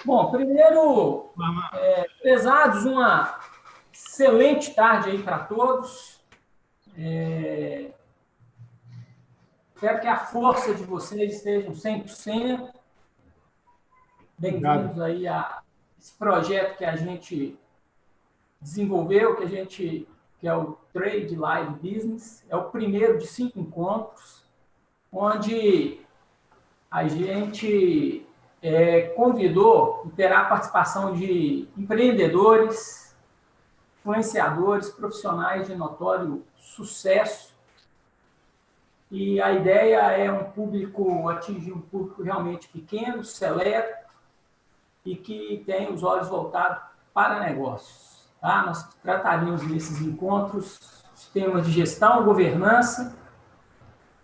Bom, primeiro, prezados, uma excelente tarde aí para todos. Espero que a força de vocês estejam 100%. Bem-vindos aí a esse projeto que a gente desenvolveu, que é o Trade Live Business. É o primeiro de 5 encontros, onde a gente convidou e terá a participação de empreendedores, influenciadores, profissionais de notório sucesso. E a ideia é atingir um público realmente pequeno, seleto, e que tem os olhos voltados para negócios. Tá? Nós trataríamos nesses encontros os temas de gestão, governança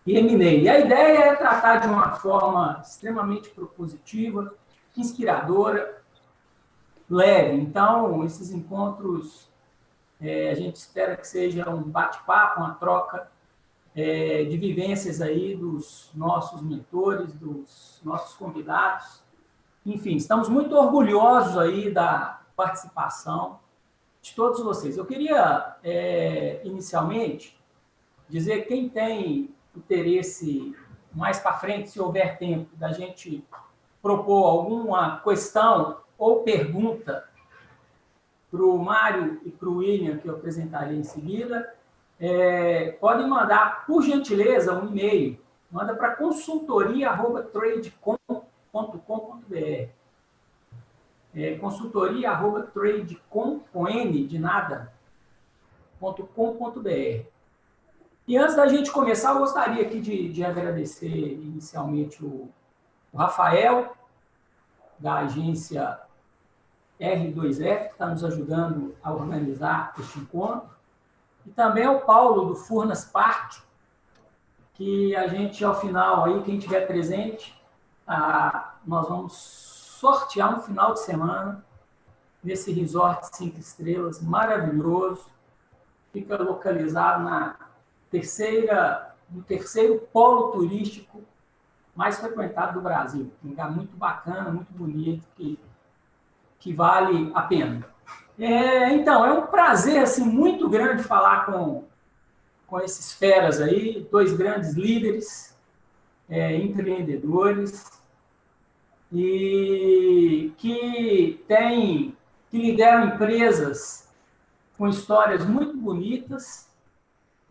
e M&A. E a ideia é tratar de uma forma extremamente propositiva, inspiradora, leve. Então, esses encontros, a gente espera que seja um bate-papo, uma troca de vivências aí dos nossos mentores, dos nossos convidados. Enfim, estamos muito orgulhosos aí da participação de todos vocês. Eu queria, inicialmente, dizer quem tem interesse mais para frente, se houver tempo, da gente propor alguma questão ou pergunta para o Mário e para o William, que eu apresentarei em seguida, podem mandar, por gentileza, um e-mail. Manda para consultoria@tradecom.com.br. Consultoria@tradecom, com N de nada, .com.br. E antes da gente começar, eu gostaria aqui de agradecer inicialmente o Rafael, da agência R2F, que está nos ajudando a organizar este encontro, e também o Paulo, do Furnas Park, que a gente, ao final, aí, quem estiver presente, nós vamos sortear um final de semana nesse resort 5 estrelas maravilhoso. Fica localizado no terceiro polo turístico mais frequentado do Brasil. Um lugar muito bacana, muito bonito, que vale a pena. Então, é um prazer assim, muito grande falar com esses feras aí, 2 grandes líderes, empreendedores, e que lideram empresas com histórias muito bonitas,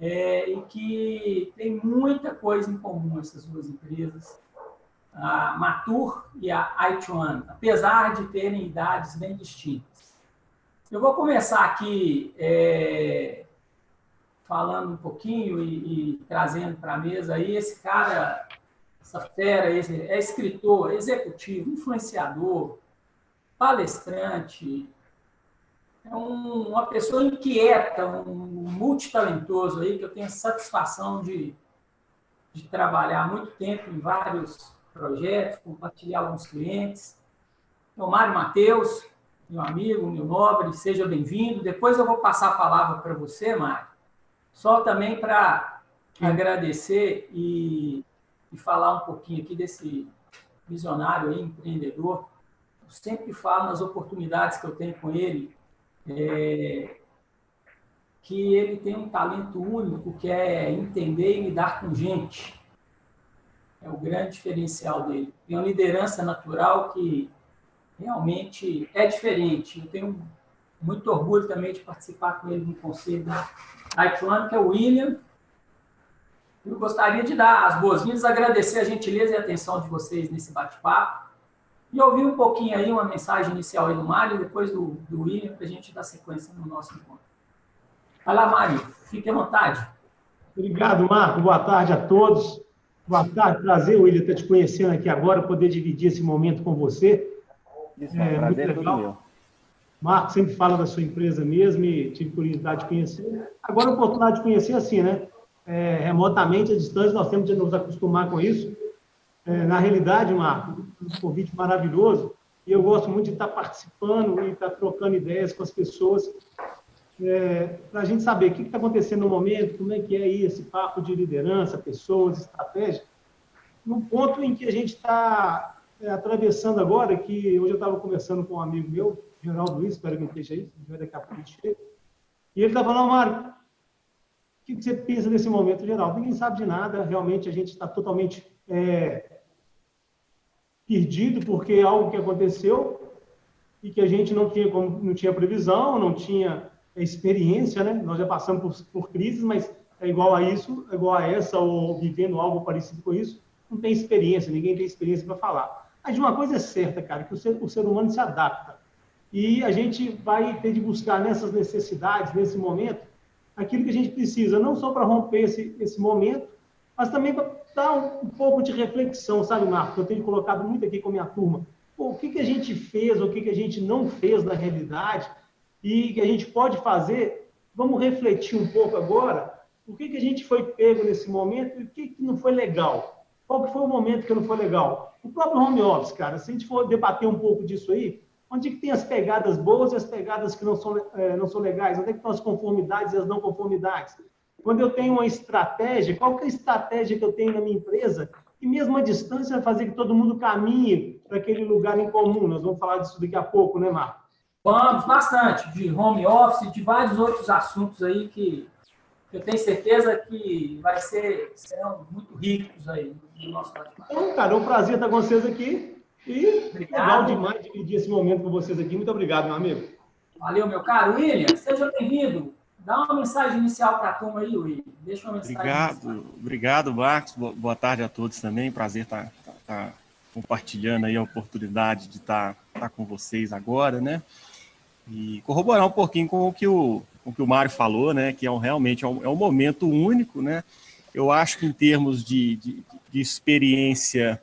e que tem muita coisa em comum essas 2 empresas, a Matur e a Ituan, apesar de terem idades bem distintas. Eu vou começar aqui falando um pouquinho e trazendo para a mesa aí esse cara, essa fera, é escritor, executivo, influenciador, palestrante, é uma pessoa inquieta, um multitalentoso aí, que eu tenho a satisfação de trabalhar há muito tempo em vários projetos, compartilhar alguns clientes. Então, Mário Mateus, meu amigo, meu nobre, seja bem-vindo. Depois eu vou passar a palavra para você, Mário, só também para agradecer e falar um pouquinho aqui desse visionário aí, empreendedor. Eu sempre falo nas oportunidades que eu tenho com ele, que ele tem um talento único, que é entender e lidar com gente. É o grande diferencial dele. Tem uma liderança natural que realmente é diferente. Eu tenho muito orgulho também de participar com ele no conselho da Ituan, que é o William. Eu gostaria de dar as boas-vindas, agradecer a gentileza e a atenção de vocês nesse bate-papo e ouvir um pouquinho aí uma mensagem inicial aí do Mário e depois do William, para a gente dar sequência no nosso encontro. Vai lá, Mário, fique à vontade. Obrigado, Marco. Boa tarde a todos. Boa tarde, prazer, William, estar te conhecendo aqui agora, poder dividir esse momento com você. Isso, prazer é todo meu. Marco sempre fala da sua empresa mesmo e tive curiosidade de conhecer. Agora, a oportunidade de conhecer assim, né? Remotamente, à distância, nós temos de nos acostumar com isso. Na realidade, Marco, um convite maravilhoso, e eu gosto muito de estar participando e estar trocando ideias com as pessoas, para a gente saber o que está acontecendo no momento, como é que é aí esse papo de liderança, pessoas, estratégia, no ponto em que a gente está atravessando agora, que hoje eu estava conversando com um amigo meu, Geraldo Luiz, espero que ele esteja aí, daqui a pouco ele chega, e ele está falando, Mário, o que você pensa nesse momento, Geraldo? Ninguém sabe de nada, realmente a gente está totalmente perdido, porque é algo que aconteceu e que a gente não tinha previsão, não tinha experiência, né? Nós já passamos por crises, mas é igual a isso, é igual a essa, ou vivendo algo parecido com isso, não tem experiência, ninguém tem experiência para falar. Mas uma coisa é certa, cara, que o ser humano se adapta. E a gente vai ter de buscar nessas necessidades, nesse momento, aquilo que a gente precisa, não só para romper esse momento, mas também para dar um pouco de reflexão, sabe, Marco? Eu tenho colocado muito aqui com a minha turma. Pô, o que a gente fez, o que a gente não fez na realidade, e que a gente pode fazer, vamos refletir um pouco agora, o que a gente foi pego nesse momento e o que não foi legal. Qual que foi o momento que não foi legal? O próprio home office, cara, se a gente for debater um pouco disso aí, onde que tem as pegadas boas e as pegadas que não são legais? Onde é que estão as conformidades e as não conformidades? Quando eu tenho uma estratégia, qual que é a estratégia que eu tenho na minha empresa? E mesmo a distância vai fazer que todo mundo caminhe para aquele lugar em comum. Nós vamos falar disso daqui a pouco, né, Marco? Vamos bastante, de home office, de vários outros assuntos aí que eu tenho certeza que serão muito ricos aí no nosso bate-papo. Então, cara, é um prazer estar com vocês aqui. E obrigado. Legal demais dividir esse momento com vocês aqui. Muito obrigado, meu amigo. Valeu, meu caro. William, seja bem-vindo. Dá uma mensagem inicial para a turma aí, William. Deixa uma mensagem. Obrigado, Marcos. Boa tarde a todos também. Prazer estar compartilhando aí a oportunidade de estar com vocês agora, né? E corroborar um pouquinho com o que o Mário falou, né? Que realmente é um momento único, né? Eu acho que em termos de experiência,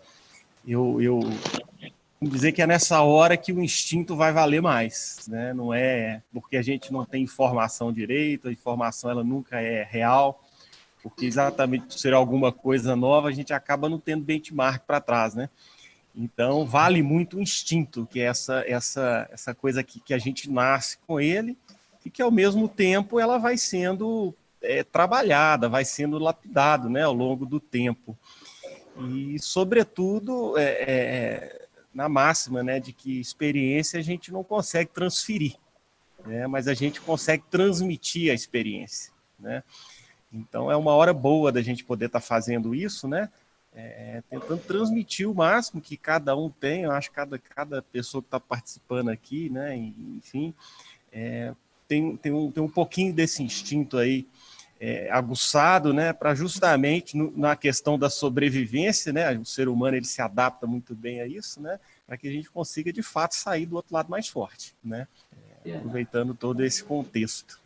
eu vou dizer que é nessa hora que o instinto vai valer mais, né? Não é porque a gente não tem informação direito, a informação ela nunca é real, porque exatamente por ser alguma coisa nova, a gente acaba não tendo benchmark para trás, né? Então, vale muito o instinto, que é essa coisa que a gente nasce com ele e que, ao mesmo tempo, ela vai sendo trabalhada, vai sendo lapidado, né, ao longo do tempo. E, sobretudo, na máxima, né, de que experiência a gente não consegue transferir, né, mas a gente consegue transmitir a experiência, né? Então, é uma hora boa da gente poder estar fazendo isso, né? Tentando transmitir o máximo que cada um tem. Eu acho que cada pessoa que está participando aqui, né, enfim, tem um pouquinho desse instinto aí aguçado, né, para justamente na questão da sobrevivência, né, o ser humano ele se adapta muito bem a isso, né, para que a gente consiga de fato sair do outro lado mais forte, né, aproveitando todo esse contexto.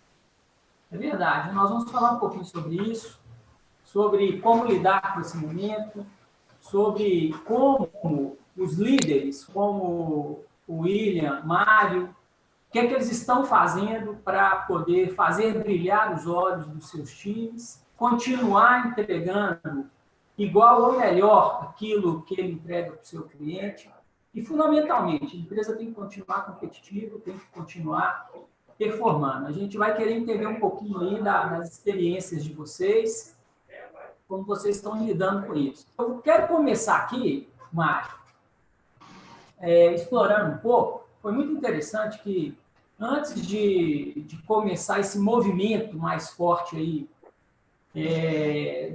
É verdade. Nós vamos falar um pouquinho sobre isso, sobre como lidar com esse momento, sobre como os líderes, como o William, Mário, o que é que eles estão fazendo para poder fazer brilhar os olhos dos seus times, continuar entregando igual ou melhor aquilo que ele entrega para o seu cliente. E, fundamentalmente, a empresa tem que continuar competitiva, tem que continuar performando. A gente vai querer entender um pouquinho aí das experiências de vocês, como vocês estão lidando com isso. Eu quero começar aqui, Mário, explorando um pouco. Foi muito interessante que, antes de começar esse movimento mais forte aí,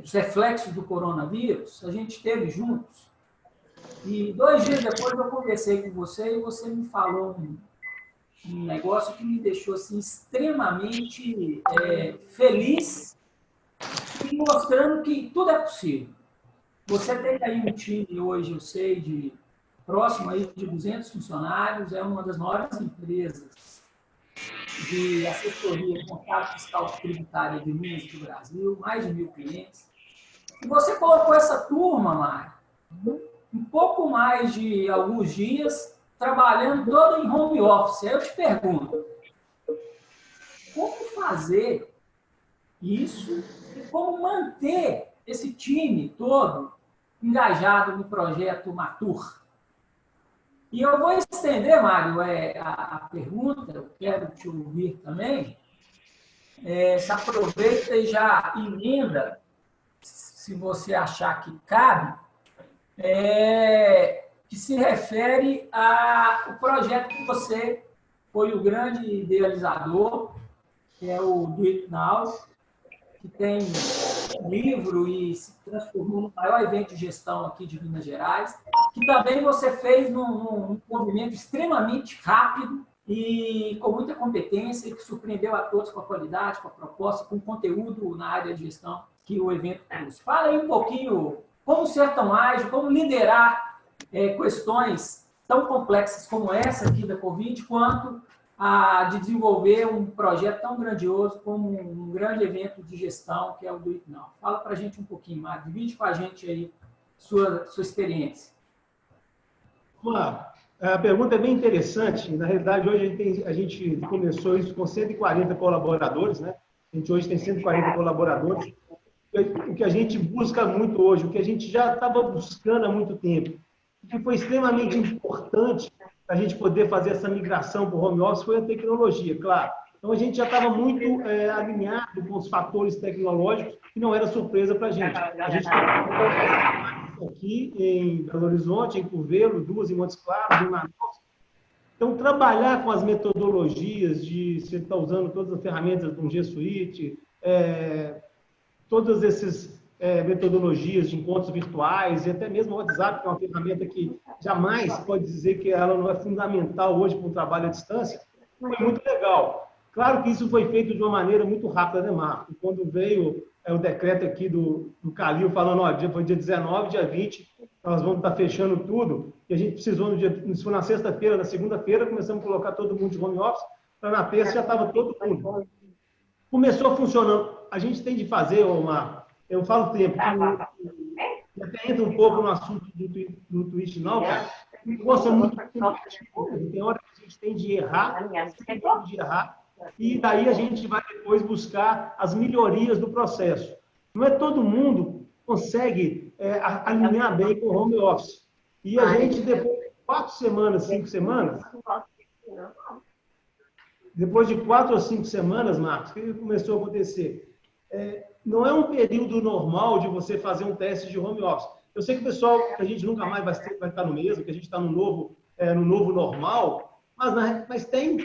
dos reflexos do coronavírus, a gente esteve juntos. E 2 dias depois eu conversei com você e você me falou um negócio que me deixou assim, extremamente feliz e mostrando que tudo é possível. Você tem aí um time hoje, eu sei, próximo aí de 200 funcionários, é uma das maiores empresas de assessoria contábil fiscal tributária de Minas do Brasil, mais de 1.000 clientes. E você colocou essa turma, Mário, um pouco mais de alguns dias, trabalhando todo em home office. Aí eu te pergunto, como fazer isso e como manter esse time todo engajado no projeto Matur? E eu vou estender, Mário, a pergunta, eu quero te ouvir também. Se aproveita e já emenda, se você achar que cabe, que se refere ao projeto que você foi o grande idealizador, que é o Do It Now, que tem um livro e se transformou no maior evento de gestão aqui de Minas Gerais, que também você fez num movimento extremamente rápido e com muita competência, e que surpreendeu a todos com a qualidade, com a proposta, com o conteúdo na área de gestão que o evento trouxe. Fala aí um pouquinho como ser tão ágil, como liderar questões tão complexas como essa aqui da Covid, quanto a de desenvolver um projeto tão grandioso como um grande evento de gestão, que é o Do It Now. Fala para a gente um pouquinho, Mário. Divide com a gente aí sua experiência. A pergunta é bem interessante. Na realidade, hoje a gente começou isso com 140 colaboradores, né? A gente hoje tem 140 colaboradores. O que a gente busca muito hoje, o que a gente já estava buscando há muito tempo, o que foi extremamente importante para a gente poder fazer essa migração para o home office foi a tecnologia, claro. Então, a gente já estava muito alinhado com os fatores tecnológicos, que não era surpresa para a gente. A gente aqui em Belo Horizonte, em Curvelo, 2 em Montes Claros, em Manaus. Então, trabalhar com as metodologias de você estar usando todas as ferramentas do G Suite, todas essas metodologias de encontros virtuais e até mesmo o WhatsApp, que é uma ferramenta que jamais pode dizer que ela não é fundamental hoje para um trabalho à distância, foi muito legal. Claro que isso foi feito de uma maneira muito rápida, né, Marco? Quando veio o decreto aqui do Calil falando, ó, foi dia 19, dia 20, nós vamos estar fechando tudo, e a gente precisou, isso foi na sexta-feira, na segunda-feira, começamos a colocar todo mundo de home office, para na terça já estava todo mundo. Começou funcionando. A gente tem de fazer, Marco, eu falo o tempo, que até entra um pouco no assunto do Twitch, não, cara. Gosta muito tem hora que a gente tem de errar, e daí a gente vai depois buscar as melhorias do processo. Não é todo mundo consegue alinhar bem com o home office. E a gente, depois de 4 semanas, 5 semanas, depois de 4 ou 5 semanas, Marcos, o que começou a acontecer? Não é um período normal de você fazer um teste de home office. Eu sei que o pessoal, que a gente nunca mais vai estar no mesmo, que a gente está no novo normal, mas tem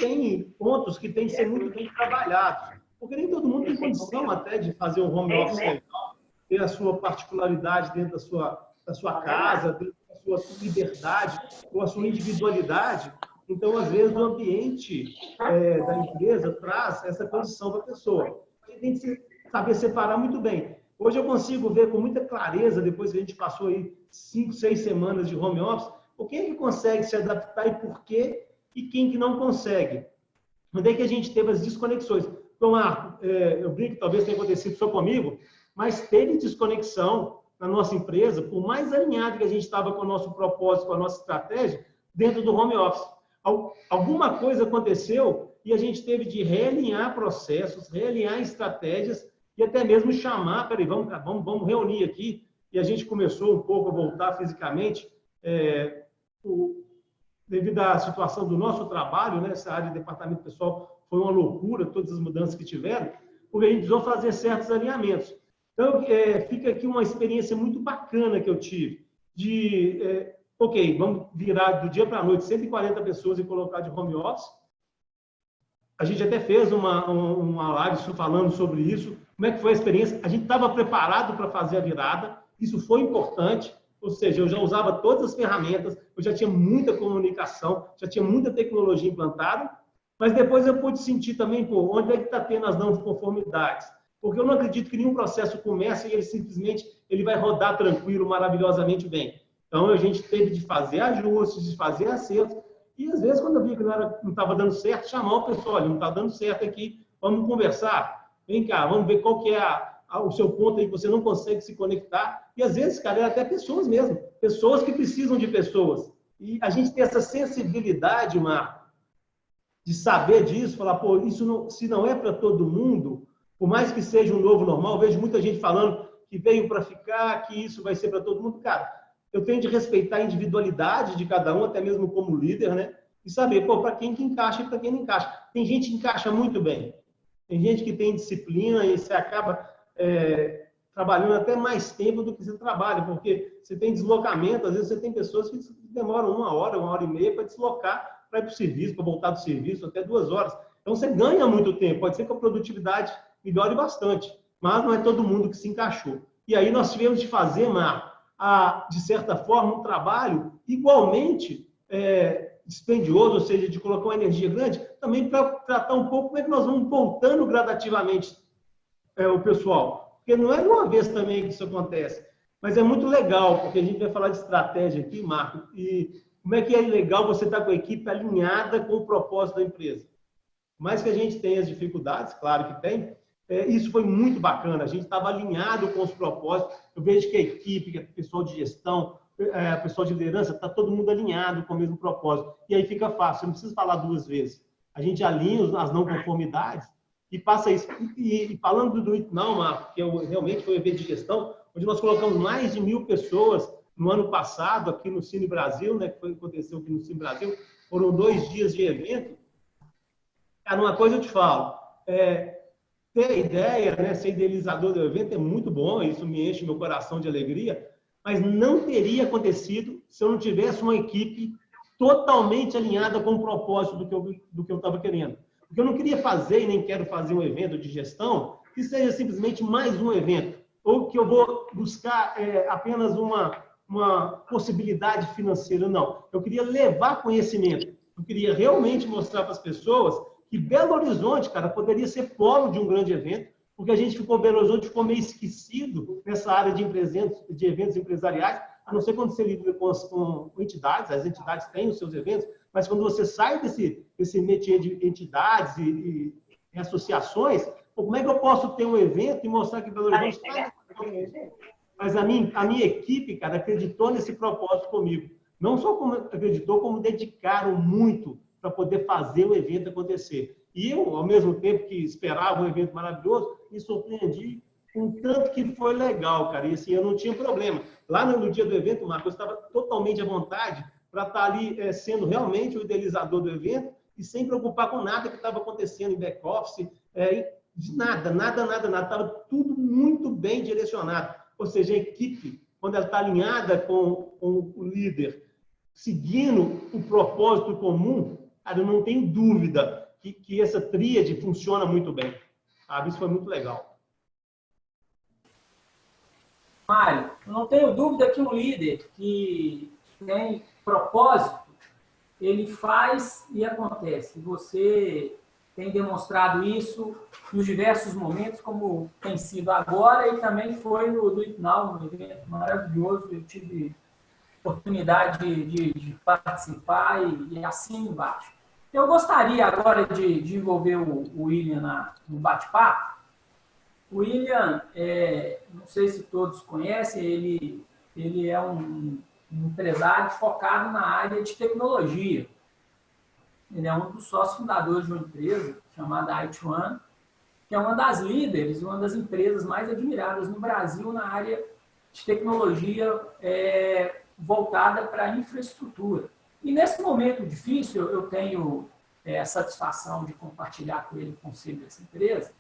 pontos que têm que ser muito bem trabalhados. Porque nem todo mundo tem condição até de fazer um home office legal, ter a sua particularidade dentro da sua casa, dentro da sua liberdade, ou a sua individualidade. Então, às vezes, o ambiente da empresa traz essa condição para a pessoa. A gente tem que saber separar muito bem. Hoje eu consigo ver com muita clareza, depois que a gente passou aí 5, 6 semanas de home office, quem é que consegue se adaptar e por quê, e quem que não consegue. Onde é que a gente teve as desconexões? Então, Marco, eu brinco que talvez tenha acontecido só comigo, mas teve desconexão na nossa empresa, por mais alinhado que a gente estava com o nosso propósito, com a nossa estratégia, dentro do home office. Alguma coisa aconteceu e a gente teve de realinhar processos, realinhar estratégias e até mesmo chamar, peraí, vamos reunir aqui, e a gente começou um pouco a voltar fisicamente, devido à situação do nosso trabalho, né, essa área de departamento pessoal foi uma loucura, todas as mudanças que tiveram, porque a gente precisou fazer certos alinhamentos. Então, fica aqui uma experiência muito bacana que eu tive, ok, vamos virar do dia para a noite 140 pessoas e colocar de home office. A gente até fez uma live falando sobre isso. Como é que foi a experiência? A gente estava preparado para fazer a virada. Isso foi importante. Ou seja, eu já usava todas as ferramentas, eu já tinha muita comunicação, já tinha muita tecnologia implantada. Mas depois eu pude sentir também, onde é que está tendo as não conformidades. Porque eu não acredito que nenhum processo comece e ele simplesmente vai rodar tranquilo, maravilhosamente bem. Então, a gente teve de fazer ajustes, de fazer acertos. E, às vezes, quando eu vi que não estava dando certo, chamar o pessoal, olha, não está dando certo aqui, vamos conversar. Vem cá, vamos ver qual que é o seu ponto aí que você não consegue se conectar. E, às vezes, cara, é até pessoas mesmo. Pessoas que precisam de pessoas. E a gente tem essa sensibilidade, Marco, de saber disso, falar, isso não, se não é para todo mundo, por mais que seja um novo normal, eu vejo muita gente falando que veio para ficar, que isso vai ser para todo mundo. Cara, eu tenho de respeitar a individualidade de cada um, até mesmo como líder, né? E saber, para quem que encaixa e para quem não encaixa. Tem gente que encaixa muito bem. Tem gente que tem disciplina e você acaba trabalhando até mais tempo do que você trabalha, porque você tem deslocamento, às vezes você tem pessoas que demoram 1 hora e meia para deslocar, para ir para o serviço, para voltar do serviço, até 2 horas. Então, você ganha muito tempo. Pode ser que a produtividade melhore bastante, mas não é todo mundo que se encaixou. E aí nós tivemos de fazer, Marco, de certa forma, um trabalho igualmente dispendioso, ou seja, de colocar uma energia grande, também para tratar um pouco como é que nós vamos voltando gradativamente o pessoal. Porque não é de uma vez também que isso acontece, mas é muito legal, porque a gente vai falar de estratégia aqui, Marco, e como é que é legal você estar com a equipe alinhada com o propósito da empresa. Mais que a gente tenha as dificuldades, claro que tem, isso foi muito bacana, a gente estava alinhado com os propósitos, eu vejo que a equipe, que o pessoal de gestão, o pessoal de liderança, está todo mundo alinhado com o mesmo propósito, e aí fica fácil, você não precisa falar 2 vezes, a gente alinha as não conformidades e passa isso. E falando do It Now, Marco, que realmente foi um evento de gestão, onde nós colocamos mais de 1.000 pessoas no ano passado, aqui no Cine Brasil, né, que aconteceu aqui no Cine Brasil, foram 2 dias de evento. Cara, uma coisa eu te falo, ter a ideia, né, ser idealizador do evento é muito bom, isso me enche meu coração de alegria, mas não teria acontecido se eu não tivesse uma equipe totalmente alinhada com o propósito do que eu estava querendo. Porque eu não queria fazer e nem quero fazer um evento de gestão que seja simplesmente mais um evento, ou que eu vou buscar apenas uma possibilidade financeira, não. Eu queria levar conhecimento, eu queria realmente mostrar para as pessoas que Belo Horizonte, cara, poderia ser polo de um grande evento, porque a gente Belo Horizonte ficou meio esquecido nessa área de eventos empresariais, a não ser quando você lida com entidades, as entidades têm os seus eventos, mas quando você sai desse métier de entidades e associações, como é que eu posso ter um evento e mostrar que Belo Horizonte está... Mas a minha equipe, cara, acreditou nesse propósito comigo. Não só acreditou, como dedicaram muito para poder fazer o evento acontecer. E eu, ao mesmo tempo que esperava um evento maravilhoso, me surpreendi com tanto que foi legal, cara. E assim, eu não tinha problema. Lá no dia do evento, Marcos, eu estava totalmente à vontade para estar ali sendo realmente o idealizador do evento e sem preocupar com nada que estava acontecendo em back-office, de nada. Estava tudo muito bem direcionado. Ou seja, a equipe, quando ela está alinhada com o líder, seguindo o propósito comum, cara, eu não tenho dúvida que essa tríade funciona muito bem. Sabe? Isso foi muito legal. Mário, eu não tenho dúvida que um líder que tem propósito, ele faz e acontece. Você tem demonstrado isso nos diversos momentos, como tem sido agora, e também foi no It Now, um evento maravilhoso. Eu tive oportunidade de participar e assim embaixo. Eu gostaria agora de envolver o William no bate-papo. O William, não sei se todos conhecem, ele é um empresário focado na área de tecnologia. Ele é um dos sócios fundadores de uma empresa chamada IT1, que é uma das líderes, uma das empresas mais admiradas no Brasil na área de tecnologia voltada para a infraestrutura. E nesse momento difícil, eu tenho a satisfação de compartilhar com ele o conselho dessa empresa.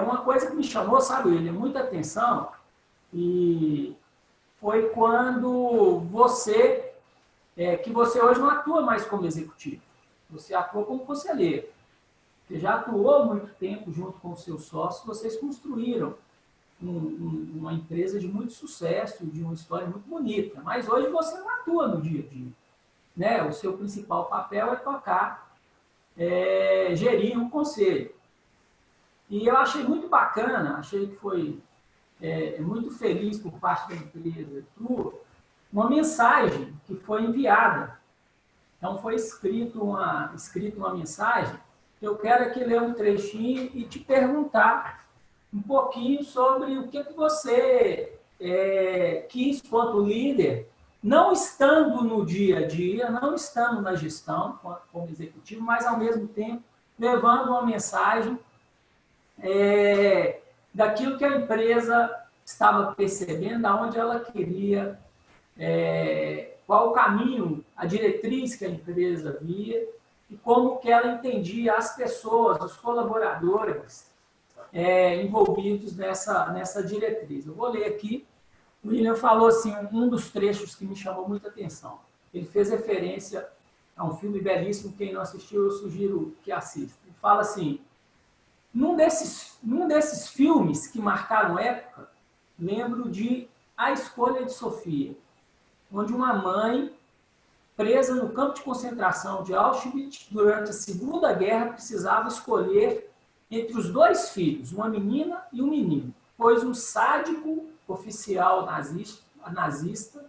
Uma coisa que me chamou, sabe, William, muita atenção, e foi quando que você hoje não atua mais como executivo, você atua como conselheiro. Você já atuou há muito tempo junto com os seus sócios, vocês construíram uma empresa de muito sucesso, de uma história muito bonita, mas hoje você não atua no dia a dia. Né? O seu principal papel é tocar, gerir um conselho. E eu achei muito bacana, achei que foi muito feliz por parte da empresa uma mensagem que foi enviada. Então, foi escrita uma mensagem que eu quero aqui ler um trechinho e te perguntar um pouquinho sobre o que você quis, quanto líder, não estando no dia a dia, não estando na gestão como executivo, mas, ao mesmo tempo, levando uma mensagem daquilo que a empresa estava percebendo, aonde ela queria, qual o caminho, a diretriz que a empresa via e como que ela entendia as pessoas, os colaboradores, envolvidos nessa diretriz. Eu vou ler aqui. O William falou assim, um dos trechos que me chamou muita atenção. Ele fez referência a um filme belíssimo, quem não assistiu, eu sugiro que assista. Ele fala assim, num desses filmes que marcaram época, lembro de A Escolha de Sofia, onde uma mãe presa no campo de concentração de Auschwitz durante a Segunda Guerra precisava escolher entre os dois filhos, uma menina e um menino, pois um sádico oficial nazista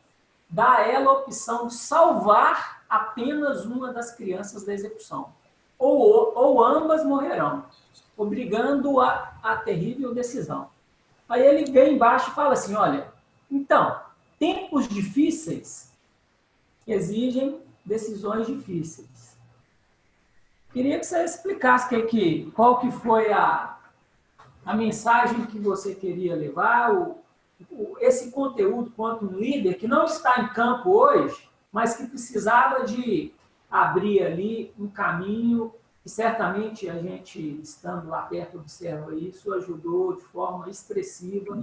dá a ela a opção de salvar apenas uma das crianças da execução, ou ambas morrerão, obrigando-a à terrível decisão. Aí ele vem embaixo e fala assim, olha, então, tempos difíceis exigem decisões difíceis. Queria que você explicasse qual que foi a mensagem que você queria levar, esse conteúdo quanto um líder que não está em campo hoje, mas que precisava de abrir ali um caminho, e certamente a gente, estando lá perto, observa isso, ajudou de forma expressiva.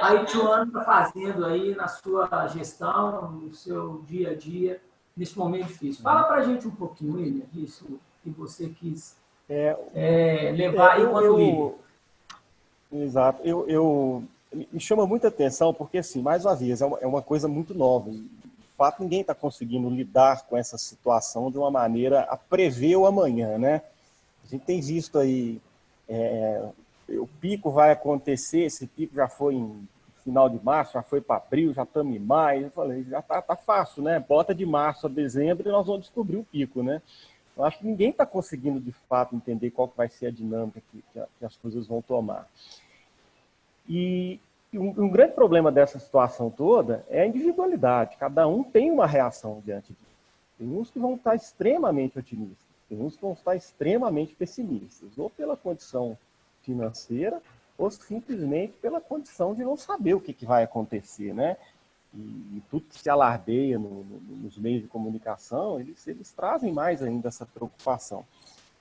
A Ituano está fazendo aí na sua gestão, no seu dia a dia, nesse momento difícil. Fala para a gente um pouquinho, William, disso que você quis levar aí quando líder. Exato. Me chama muita atenção porque, assim, mais uma vez, é uma coisa muito nova. De fato, ninguém está conseguindo lidar com essa situação de uma maneira a prever o amanhã, né? A gente tem visto aí, o pico vai acontecer, esse pico já foi em final de março, já foi para abril, já estamos em maio. Eu falei, já tá fácil, né? Bota de março a dezembro e nós vamos descobrir o pico, né? Eu acho que ninguém está conseguindo, de fato, entender qual que vai ser a dinâmica que as coisas vão tomar. E um grande problema dessa situação toda é a individualidade. Cada um tem uma reação diante disso. Tem uns que vão estar extremamente otimistas, tem uns que vão estar extremamente pessimistas, ou pela condição financeira, ou simplesmente pela condição de não saber o que vai acontecer, né? E tudo que se alardeia nos meios de comunicação, eles trazem mais ainda essa preocupação.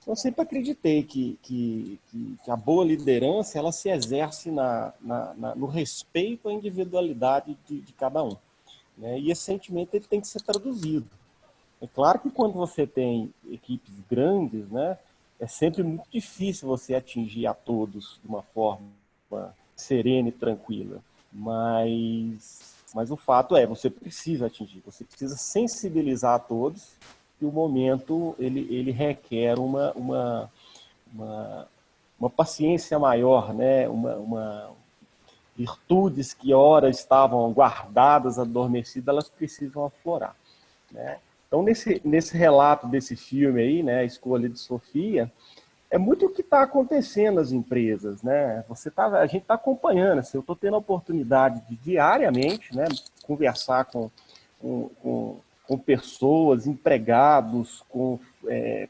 Eu sempre acreditei que a boa liderança ela se exerce no respeito à individualidade de cada um, né? E esse sentimento ele tem que ser traduzido. É claro que quando você tem equipes grandes, né, é sempre muito difícil você atingir a todos de uma forma serena e tranquila. Mas o fato você precisa atingir, você precisa sensibilizar a todos. Que o momento ele requer uma paciência maior, né? Virtudes que ora estavam guardadas, adormecidas, elas precisam aflorar, né? Então, nesse relato desse filme aí, né, A Escolha de Sofia, é muito o que está acontecendo nas empresas, né? A gente está acompanhando, assim, eu estou tendo a oportunidade de diariamente, né, conversar com pessoas, empregados, com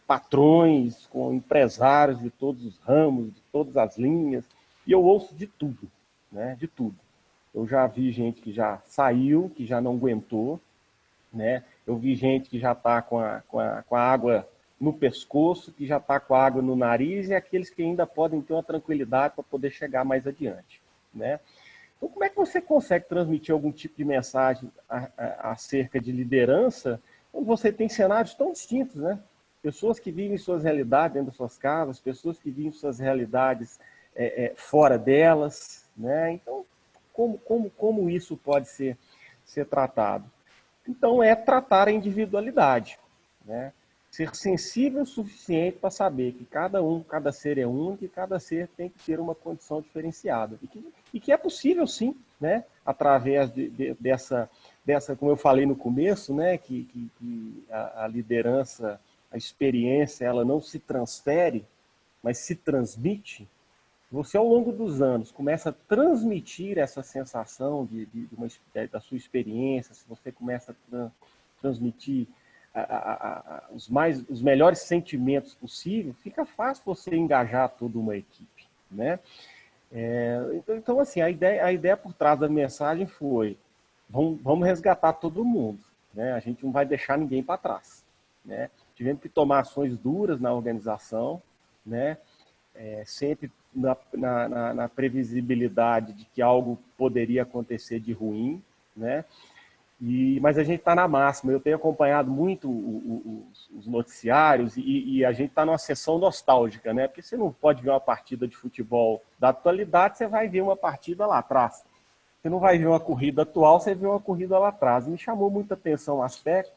patrões, com empresários de todos os ramos, de todas as linhas, e eu ouço de tudo, né? De tudo. Eu já vi gente que já saiu, que já não aguentou, né? Eu vi gente que já está com a água no pescoço, que já está com a água no nariz, e aqueles que ainda podem ter uma tranquilidade para poder chegar mais adiante, né? Então, como é que você consegue transmitir algum tipo de mensagem acerca de liderança quando você tem cenários tão distintos, né? Pessoas que vivem suas realidades dentro das suas casas, pessoas que vivem suas realidades fora delas, né? Então, como isso pode ser tratado? Então, é tratar a individualidade, né? Ser sensível o suficiente para saber que cada ser é único e cada ser tem que ter uma condição diferenciada. E que é possível, sim, né? Através dessa, como eu falei no começo, né? Que a liderança, a experiência, ela não se transfere, mas se transmite. Você, ao longo dos anos, começa a transmitir essa sensação da sua experiência, se você começa a transmitir os melhores sentimentos possíveis, fica fácil você engajar toda uma equipe, né? Então, assim, a ideia por trás da mensagem foi: vamos resgatar todo mundo, né? A gente não vai deixar ninguém para trás, né? Tivemos que tomar ações duras na organização, né? sempre na previsibilidade de que algo poderia acontecer de ruim, né? Mas a gente está na máxima. Eu tenho acompanhado muito os noticiários e a gente está numa sessão nostálgica, né? Porque você não pode ver uma partida de futebol da atualidade, você vai ver uma partida lá atrás. Você não vai ver uma corrida atual, você vê uma corrida lá atrás. Me chamou muita atenção o aspecto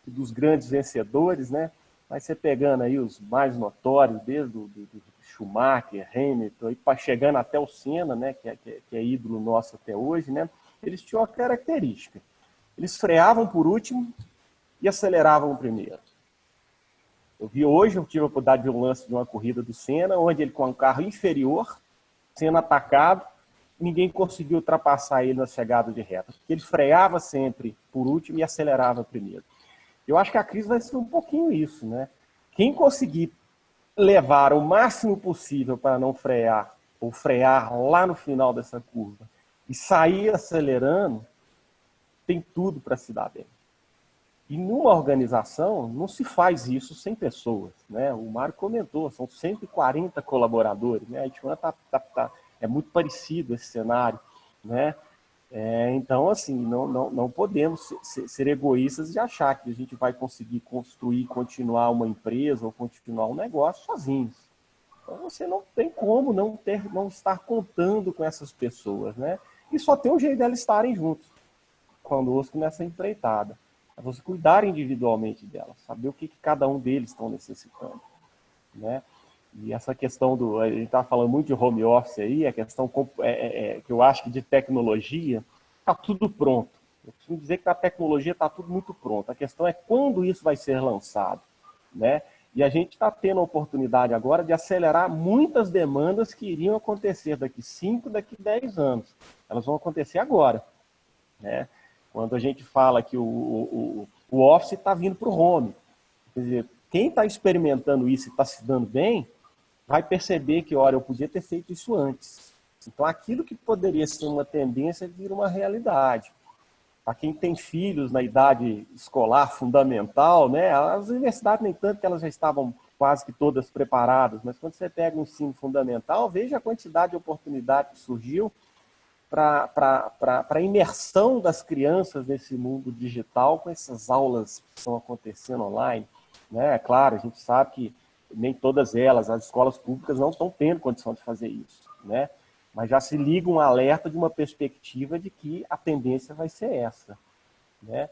dos grandes vencedores, né? Mas você pegando aí os mais notórios, desde do Schumacher, Hamilton, e chegando até o Senna, né? Que é ídolo nosso até hoje, né? Eles tinham uma característica. Eles freavam por último e aceleravam primeiro. Eu tive a oportunidade de ver um lance de uma corrida do Senna, onde ele com um carro inferior, sendo atacado, ninguém conseguiu ultrapassar ele na chegada de reta. Porque ele freava sempre por último e acelerava primeiro. Eu acho que a crise vai ser um pouquinho isso, né? Quem conseguir levar o máximo possível para não frear, ou frear lá no final dessa curva, e sair acelerando, tem tudo para se dar bem. E numa organização, não se faz isso sem pessoas, né? O Mário comentou, são 140 colaboradores, né? A Ituan é muito parecido esse cenário, né? Então, assim, não podemos ser egoístas e achar que a gente vai conseguir construir, continuar uma empresa ou continuar um negócio sozinhos. Então, você não tem como não estar contando com essas pessoas, né? E só tem um jeito delas estarem juntos conosco nessa empreitada. É você cuidar individualmente delas, saber o que cada um deles estão necessitando, né? E essa questão a gente está falando muito de home office aí, a questão que eu acho que de tecnologia, está tudo pronto. Eu costumo dizer que na tecnologia está tudo muito pronto. A questão é quando isso vai ser lançado, né? E a gente está tendo a oportunidade agora de acelerar muitas demandas que iriam acontecer daqui 5, daqui 10 anos. Elas vão acontecer agora, né? Quando a gente fala que o Office está vindo para o home. Quer dizer, quem está experimentando isso e está se dando bem, vai perceber que, olha, eu podia ter feito isso antes. Então, aquilo que poderia ser uma tendência vira uma realidade. Para quem tem filhos na idade escolar fundamental, né, as universidades, nem tanto que elas já estavam quase que todas preparadas, mas quando você pega o ensino fundamental, veja a quantidade de oportunidade que surgiu para a imersão das crianças nesse mundo digital com essas aulas que estão acontecendo online, né? É claro, a gente sabe que nem todas elas, as escolas públicas não estão tendo condição de fazer isso, né? Mas já se liga um alerta de uma perspectiva de que a tendência vai ser essa, né?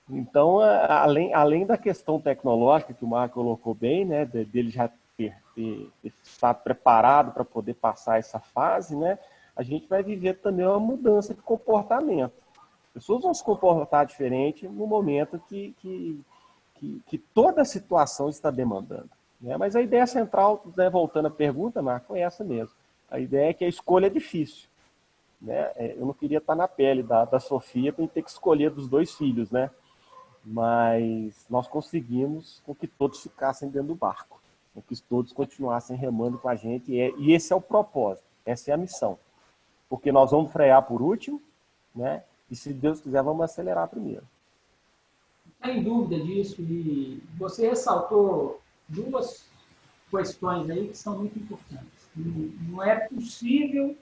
Então, além da questão tecnológica que o Marco colocou bem, né, dele já estar preparado para poder passar essa fase, né? A gente vai viver também uma mudança de comportamento. As pessoas vão se comportar diferente no momento que toda a situação está demandando, né? Mas a ideia central, né, voltando à pergunta, Marco, é essa mesmo. A ideia é que a escolha é difícil, né? Eu não queria estar na pele da Sofia para ter que escolher dos 2 filhos, né? Mas nós conseguimos com que todos ficassem dentro do barco, com que todos continuassem remando com a gente, e esse é o propósito, essa é a missão. Porque nós vamos frear por último, né? E se Deus quiser, vamos acelerar primeiro. Sem dúvida disso, e você ressaltou 2 questões aí que são muito importantes. Não é possível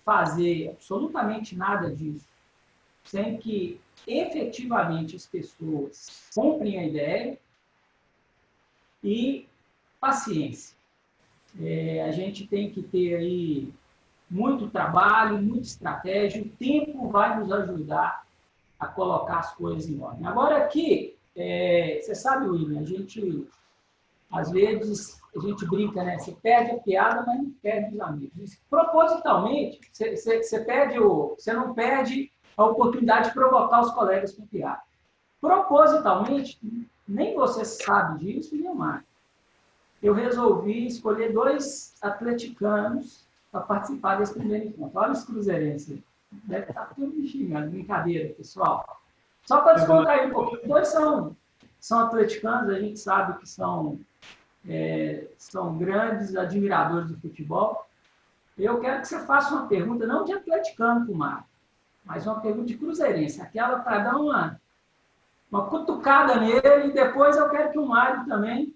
fazer absolutamente nada disso sem que efetivamente as pessoas comprem a ideia e paciência. A gente tem que ter aí muito trabalho, muita estratégia, o tempo vai nos ajudar a colocar as coisas em ordem. Agora aqui, você sabe, William, às vezes, a gente brinca, né? Você perde a piada, mas não perde os amigos. Propositalmente, você não perde a oportunidade de provocar os colegas com piada. Propositalmente, nem você sabe disso, nem mais. Eu resolvi escolher 2 atleticanos para participar desse primeiro encontro. Olha os cruzeirenses. Deve estar tudo me xingando. Brincadeira, pessoal. Só para descontrair um pouquinho. 2 são atleticanos, a gente sabe que são grandes admiradores do futebol. Eu quero que você faça uma pergunta, não de atleticano para o Mário, mas uma pergunta de cruzeirense. Aquela para dar uma cutucada nele, e depois eu quero que o Mário também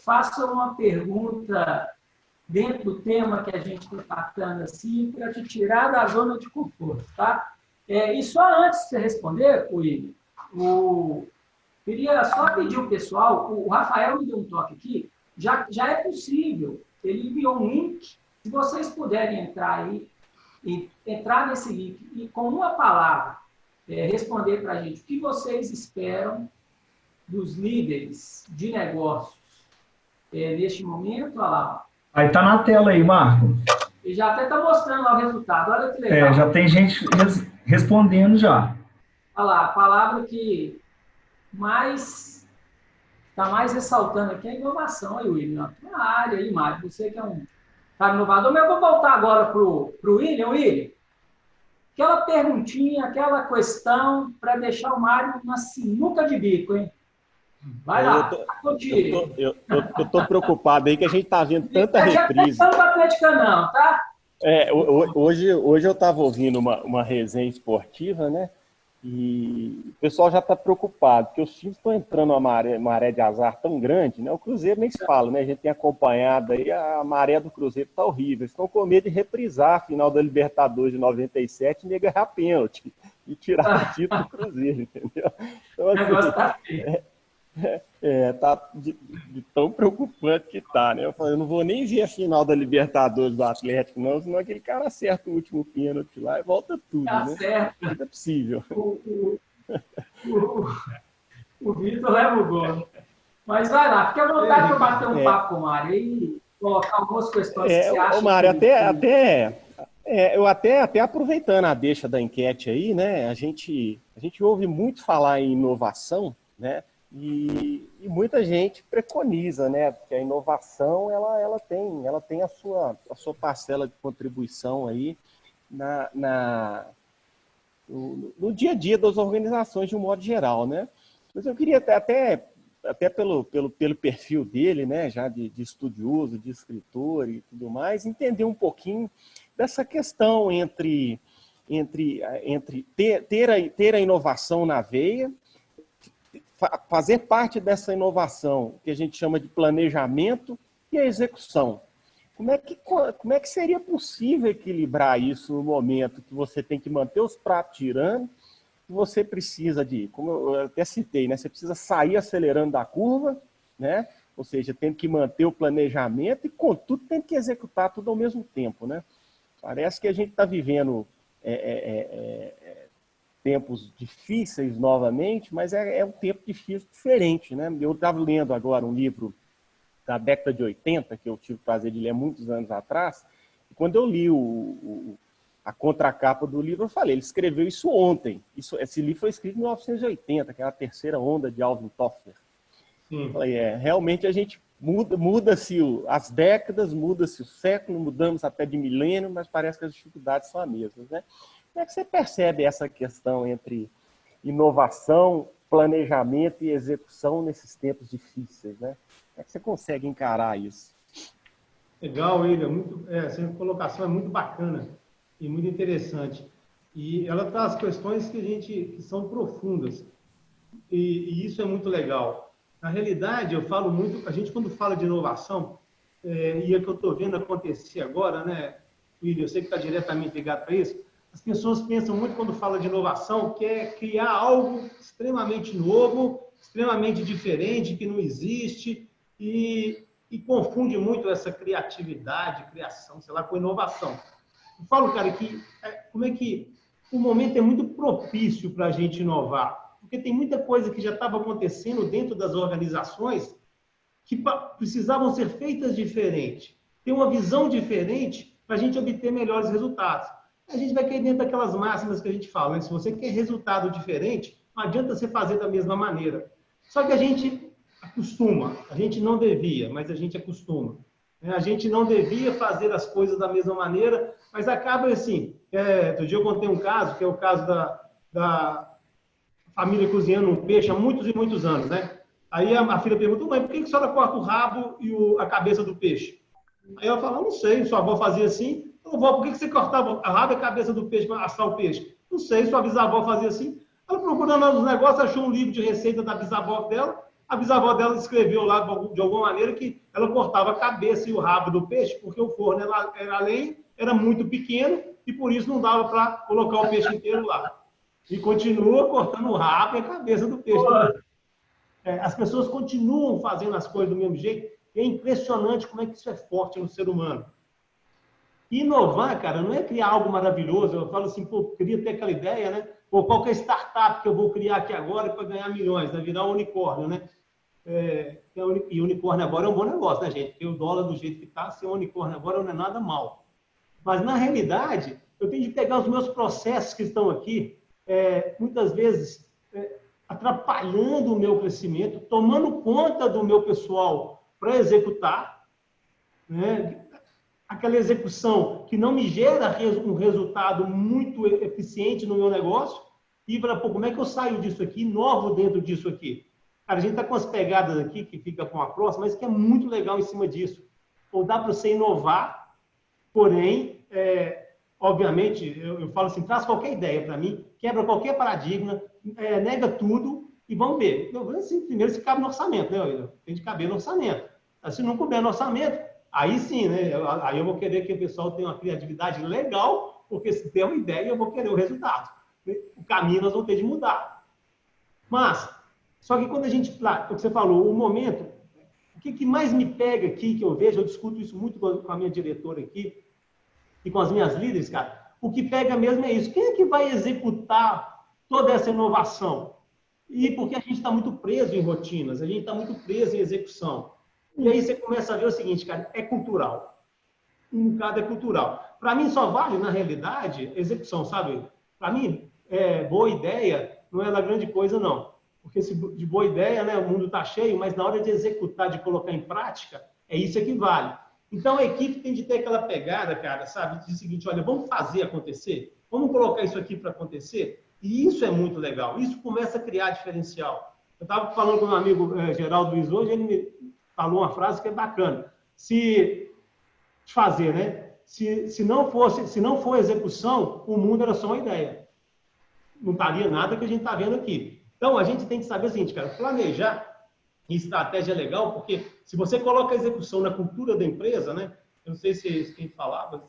faça uma pergunta dentro do tema que a gente está tratando assim, para te tirar da zona de conforto, tá? E só antes de você responder, William, queria só pedir ao pessoal, o Rafael me deu um toque aqui, já é possível, ele enviou um link, se vocês puderem entrar aí, e entrar nesse link e com uma palavra responder para a gente o que vocês esperam dos líderes de negócios neste momento, olha lá. Aí tá na tela aí, Marco. E já até está mostrando lá o resultado, olha que legal. Já tem gente respondendo já. Olha lá, a palavra que está mais ressaltando aqui é a inovação, aí, William. Na área aí, Mário, você que é um cara inovador, mas eu vou voltar agora para o William. William, aquela perguntinha, aquela questão para deixar o Mário na sinuca de bico, hein? Vai lá, eu tô preocupado aí que a gente tá vendo tanta reprise. Não é Atlética não, tá? Hoje eu estava ouvindo uma resenha esportiva, né? E o pessoal já está preocupado, porque os times estão entrando numa maré de azar tão grande, né? O Cruzeiro nem se fala, né? A gente tem acompanhado aí, a maré do Cruzeiro está horrível. Eles estão com medo de reprisar a final da Libertadores de 97 e negar pênalti e tirar o título do Cruzeiro, entendeu? Então, assim, o negócio tá feio. Tá de tão preocupante que tá, né? Eu não vou nem ver a final da Libertadores do Atlético, não, senão aquele cara acerta o último pênalti lá e volta tudo, tá, né? Certo. Não é possível. O Vitor leva o gol. Mas vai lá, fica à vontade para bater um papo com o Mário e colocar algumas questões que você acha. Mário, eu até aproveitando a deixa da enquete aí, né? A gente ouve muito falar em inovação, né? E muita gente preconiza, né? Porque a inovação ela tem a sua parcela de contribuição aí no dia a dia das organizações de um modo geral, né? Mas eu queria até pelo perfil dele, né? Já de estudioso, de escritor e tudo mais, entender um pouquinho dessa questão entre ter a inovação na veia, fazer parte dessa inovação que a gente chama de planejamento e a execução. Como é que seria possível equilibrar isso no momento que você tem que manter os pratos girando, que você precisa como eu até citei, né? Você precisa sair acelerando da curva, né? Ou seja, tem que manter o planejamento e, contudo, tem que executar tudo ao mesmo tempo, né? Parece que a gente está vivendo tempos difíceis novamente, mas é um tempo difícil diferente, né? Eu estava lendo agora um livro da década de 80, que eu tive o prazer de ler muitos anos atrás, e quando eu li a contracapa do livro, eu falei, ele escreveu isso ontem. Esse livro foi escrito em 1980, que é a terceira onda de Alvin Toffler. Eu falei, realmente a gente muda-se as décadas, muda-se o século, mudamos até de milênio, mas parece que as dificuldades são as mesmas, né? Como é que você percebe essa questão entre inovação, planejamento e execução nesses tempos difíceis, né? Como é que você consegue encarar isso? Legal, William. Essa colocação é muito bacana e muito interessante. E ela traz questões que são profundas. E isso é muito legal. Na realidade, eu falo muito, a gente quando fala de inovação, e é que eu estou vendo acontecer agora, né, William, eu sei que está diretamente ligado para isso, as pessoas pensam muito quando fala de inovação, que é criar algo extremamente novo, extremamente diferente, que não existe, e confunde muito essa criatividade, criação, sei lá, com inovação. Eu falo, cara, como é que o momento é muito propício para a gente inovar, porque tem muita coisa que já estava acontecendo dentro das organizações que precisavam ser feitas diferente, ter uma visão diferente para a gente obter melhores resultados. A gente vai cair dentro daquelas máximas que a gente fala, né? Se você quer resultado diferente, não adianta você fazer da mesma maneira. Só que a gente acostuma, a gente não devia, mas a gente acostuma. A gente não devia fazer as coisas da mesma maneira, mas acaba assim. Outro dia eu contei um caso, que é o caso da família cozinhando um peixe há muitos e muitos anos, né? Aí a filha perguntou, mãe, por que a senhora corta o rabo e a cabeça do peixe? Aí ela falou, não sei, sua avó fazia assim. Vó, por que você cortava a rabo e a cabeça do peixe para assar o peixe? Não sei, sua bisavó fazia assim. Ela procurando nos negócios, achou um livro de receita da bisavó dela, A bisavó dela escreveu lá, de alguma maneira, que ela cortava a cabeça e o rabo do peixe, porque o forno era lenha, era muito pequeno, e por isso não dava para colocar o peixe inteiro lá. E continua cortando o rabo e a cabeça do peixe. As pessoas continuam fazendo as coisas do mesmo jeito, e é impressionante como é que isso é forte no ser humano. Inovar, cara, não é criar algo maravilhoso. Eu falo assim, pô, queria ter aquela ideia, né? Pô, qual que é a startup que eu vou criar aqui agora para ganhar milhões, né? Virar um unicórnio, né? E unicórnio agora é um bom negócio, né, gente? Porque o dólar do jeito que está, ser um unicórnio agora não é nada mal. Mas, na realidade, eu tenho de pegar os meus processos que estão aqui, muitas vezes atrapalhando o meu crescimento, tomando conta do meu pessoal para executar, né? Aquela execução que não me gera um resultado muito eficiente no meu negócio, e para, pô, como é que eu saio disso aqui, inovo dentro disso aqui? Cara, a gente está com as pegadas aqui, que fica com a próxima, mas que é muito legal em cima disso. Ou dá para você inovar, porém, obviamente, eu falo assim, traz qualquer ideia para mim, quebra qualquer paradigma, nega tudo e vamos ver. Assim, primeiro, se cabe no orçamento, né? Tem de caber no orçamento. Se não couber no orçamento, aí sim, né? Aí eu vou querer que o pessoal tenha uma criatividade legal, porque se der uma ideia, eu vou querer o resultado. O caminho nós vamos ter de mudar. Mas, só que quando a gente, o que você falou, o momento, o que mais me pega aqui, que eu vejo, eu discuto isso muito com a minha diretora aqui, e com as minhas líderes, cara, o que pega mesmo é isso. Quem é que vai executar toda essa inovação? E porque a gente está muito preso em rotinas, a gente está muito preso em execução. E aí você começa a ver o seguinte, cara, é cultural. Um bocado é cultural. Para mim só vale, na realidade, execução, sabe? Para mim, boa ideia não é lá grande coisa, não. Porque de boa ideia, né, o mundo está cheio, mas na hora de executar, de colocar em prática, é isso que vale. Então a equipe tem de ter aquela pegada, cara, sabe? De seguinte, olha, vamos fazer acontecer? Vamos colocar isso aqui para acontecer? E isso é muito legal. Isso começa a criar diferencial. Eu estava falando com o meu amigo Geraldo Luiz hoje, ele me falou uma frase que é bacana. Se fazer, né? Se não for execução, o mundo era só uma ideia. Não estaria nada que a gente está vendo aqui. Então, a gente tem que saber o seguinte, cara, planejar e estratégia é legal, porque se você coloca a execução na cultura da empresa, né? Eu não sei se quem falava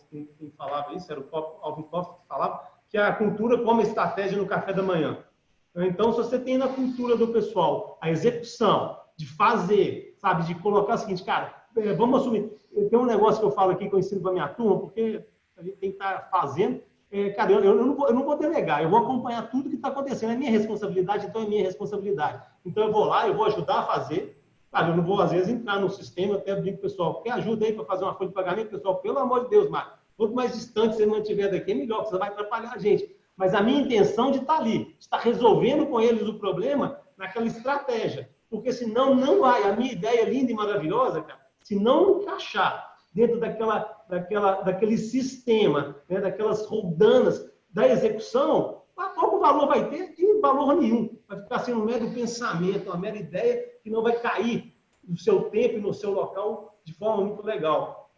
isso, era o Alvin Toffler que falava, que a cultura come a estratégia no café da manhã. Então, se você tem na cultura do pessoal a execução de fazer, sabe, de colocar o seguinte, cara, vamos assumir, tem um negócio que eu falo aqui que eu ensino para a minha turma, porque a gente tem que estar fazendo, cara, eu não vou delegar, eu vou acompanhar tudo que está acontecendo, é minha responsabilidade, então é minha responsabilidade. Então eu vou lá, eu vou ajudar a fazer, cara, eu não vou às vezes entrar no sistema, até brinco pessoal, quer ajuda aí para fazer uma folha de pagamento, pessoal, pelo amor de Deus, Marcos, quanto mais distante você mantiver daqui, é melhor, porque você vai atrapalhar a gente. Mas a minha intenção de estar ali, de estar resolvendo com eles o problema naquela estratégia. Porque senão não vai. A minha ideia linda e maravilhosa, cara, se não encaixar dentro daquele sistema, né, daquelas roldanas da execução, pouco valor vai ter e valor nenhum. Vai ficar sendo um mero pensamento, uma mera ideia que não vai cair no seu tempo e no seu local de forma muito legal.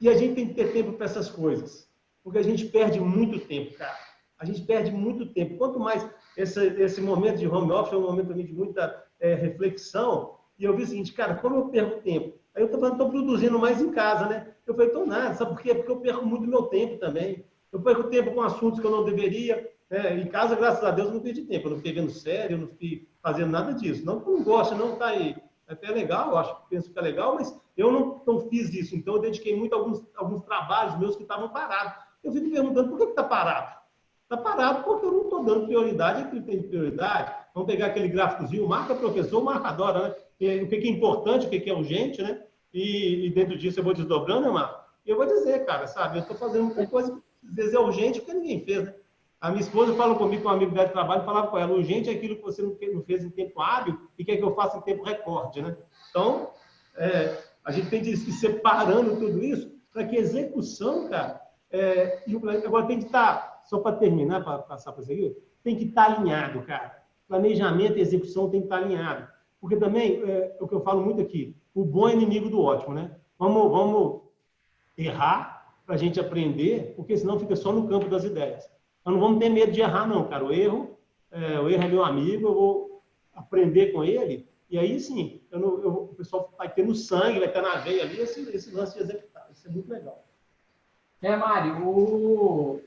E a gente tem que ter tempo para essas coisas. Porque a gente perde muito tempo, cara. A gente perde muito tempo. Quanto mais esse momento de home office é um momento também de muita reflexão, e eu vi o seguinte, cara, como eu perco tempo? Aí eu estou produzindo mais em casa, né? Eu falei, então nada, sabe por quê? Porque eu perco muito meu tempo também. Eu perco tempo com assuntos que eu não deveria. Em casa, graças a Deus, eu não perdi tempo. Eu não fiquei vendo série, eu não fiquei fazendo nada disso. Não que eu não gosto, não está aí. Até é legal, eu penso que é legal, mas eu não fiz isso. Então, eu dediquei muito a alguns trabalhos meus que estavam parados. Eu fico perguntando, por que está parado? Está parado porque eu não estou dando prioridade àquilo que tem prioridade. Vamos pegar aquele gráficozinho, marca professor, marca adora, né? O que é importante, o que é urgente, né? E dentro disso eu vou desdobrando, né, Marco? E eu vou dizer, cara, sabe? Eu estou fazendo uma coisa que às vezes é urgente porque ninguém fez, né? A minha esposa fala comigo, com um amigo dela de trabalho, falava com ela, urgente é aquilo que você não fez em tempo hábil e quer que eu faça em tempo recorde, né? Então, a gente tem de ir separando tudo isso para que a execução, cara, agora tem que estar, só para terminar, para passar para isso aqui, tem que estar alinhado, cara. Planejamento e execução tem que estar alinhado. Porque também, o que eu falo muito aqui, o bom é inimigo do ótimo, né? Vamos errar para a gente aprender, porque senão fica só no campo das ideias. Nós não vamos ter medo de errar, não, cara. O erro é meu amigo, eu vou aprender com ele E aí, sim, o pessoal vai ter no sangue, vai ter na veia ali esse lance de executar. Isso é muito legal. Mário,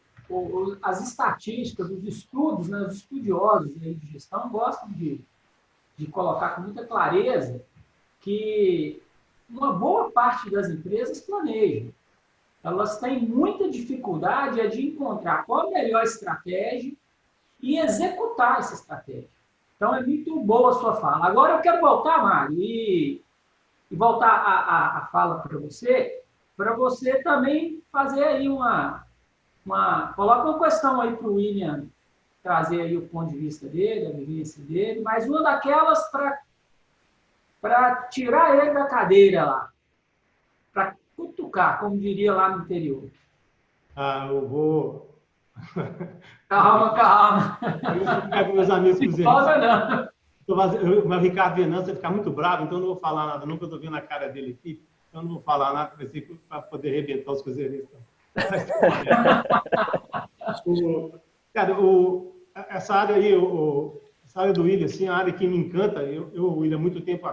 as estatísticas, os estudos, né, os estudiosos aí de gestão gostam de colocar com muita clareza que uma boa parte das empresas planejam. Elas têm muita dificuldade de encontrar qual a melhor estratégia e executar essa estratégia. Então, é muito boa a sua fala. Agora, eu quero voltar, Mário, e voltar a fala para você também fazer aí coloca uma questão aí para o William trazer aí o ponto de vista dele, a vivência dele, mas uma daquelas para tirar ele da cadeira lá, para cutucar, como diria lá no interior. Eu vou... Calma. Eu vou explicar para meus amigos cruzeirenses. O Ricardo Venâncio vai ficar muito bravo, então eu não vou falar nada, nunca estou vendo a cara dele aqui, então eu não vou falar nada para poder arrebentar os cruzeirenses. Cara, essa área aí, essa área do William, assim, a área que me encanta, William, muito tempo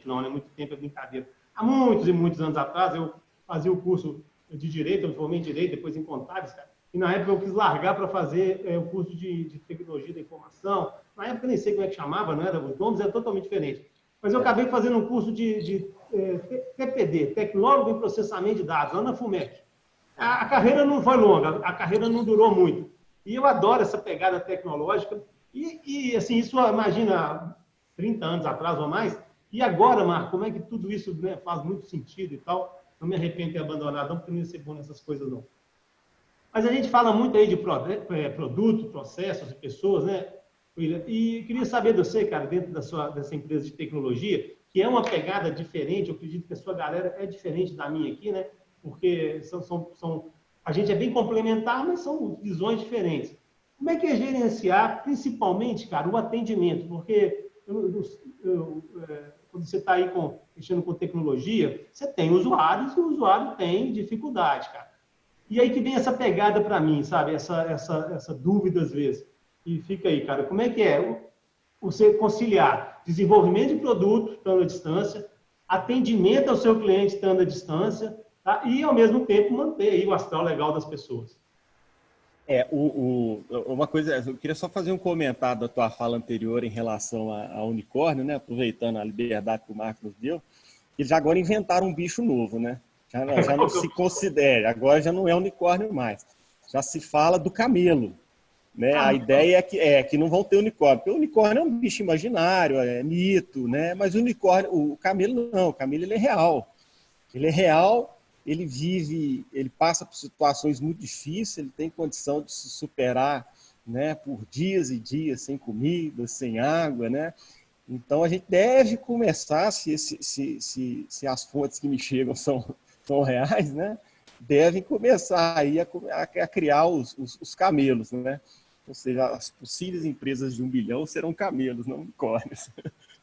não, né? Muito tempo é brincadeira. Há muitos e muitos anos atrás, eu fazia o curso de Direito, eu me formei em Direito, depois em Contábeis, cara. E na época eu quis largar para fazer o curso de Tecnologia da Informação. Na época eu nem sei como é que chamava, não era? Os nomes eram totalmente diferentes. Mas eu acabei fazendo um curso de TPD, Tecnólogo em Processamento de Dados, lá na FUMEC. A carreira não foi longa, a carreira não durou muito. E eu adoro essa pegada tecnológica. E assim, isso, imagina, 30 anos atrás ou mais. E agora, Marco, como é que tudo isso, né, faz muito sentido e tal? Não me arrependo de ter abandonado, não, porque não ia ser bom nessas coisas, não. Mas a gente fala muito aí de produto, processos e pessoas, né, William? E queria saber de você, cara, dentro dessa empresa de tecnologia, que é uma pegada diferente, eu acredito que a sua galera é diferente da minha aqui, né? Porque a gente é bem complementar, mas são visões diferentes. Como é que é gerenciar, principalmente, cara, o atendimento? Porque quando você está aí mexendo com tecnologia, você tem usuários e o usuário tem dificuldade, cara. E aí que vem essa pegada para mim, sabe? Essa dúvida às vezes. E fica aí, cara, como é que é você conciliar desenvolvimento de produto, estando à distância, atendimento ao seu cliente, estando à distância, tá? E, ao mesmo tempo, manter aí o astral legal das pessoas. Uma coisa, eu queria só fazer um comentário da tua fala anterior em relação a unicórnio, né? Aproveitando a liberdade que o Marcos nos deu, eles agora inventaram um bicho novo, né? Já não se considera, agora já não é unicórnio mais. Já se fala do camelo, né? A ideia é que não vão ter unicórnio, porque o unicórnio é um bicho imaginário, é mito, né? Mas o camelo não, o camelo ele é real. Ele é real, ele vive, ele passa por situações muito difíceis, ele tem condição de se superar, né, por dias e dias sem comida, sem água, né? Então a gente deve começar, se as fontes que me chegam são reais, né? Devem começar aí a criar os camelos, né? Ou seja, as possíveis empresas de 1 bilhão serão camelos, não unicórnios.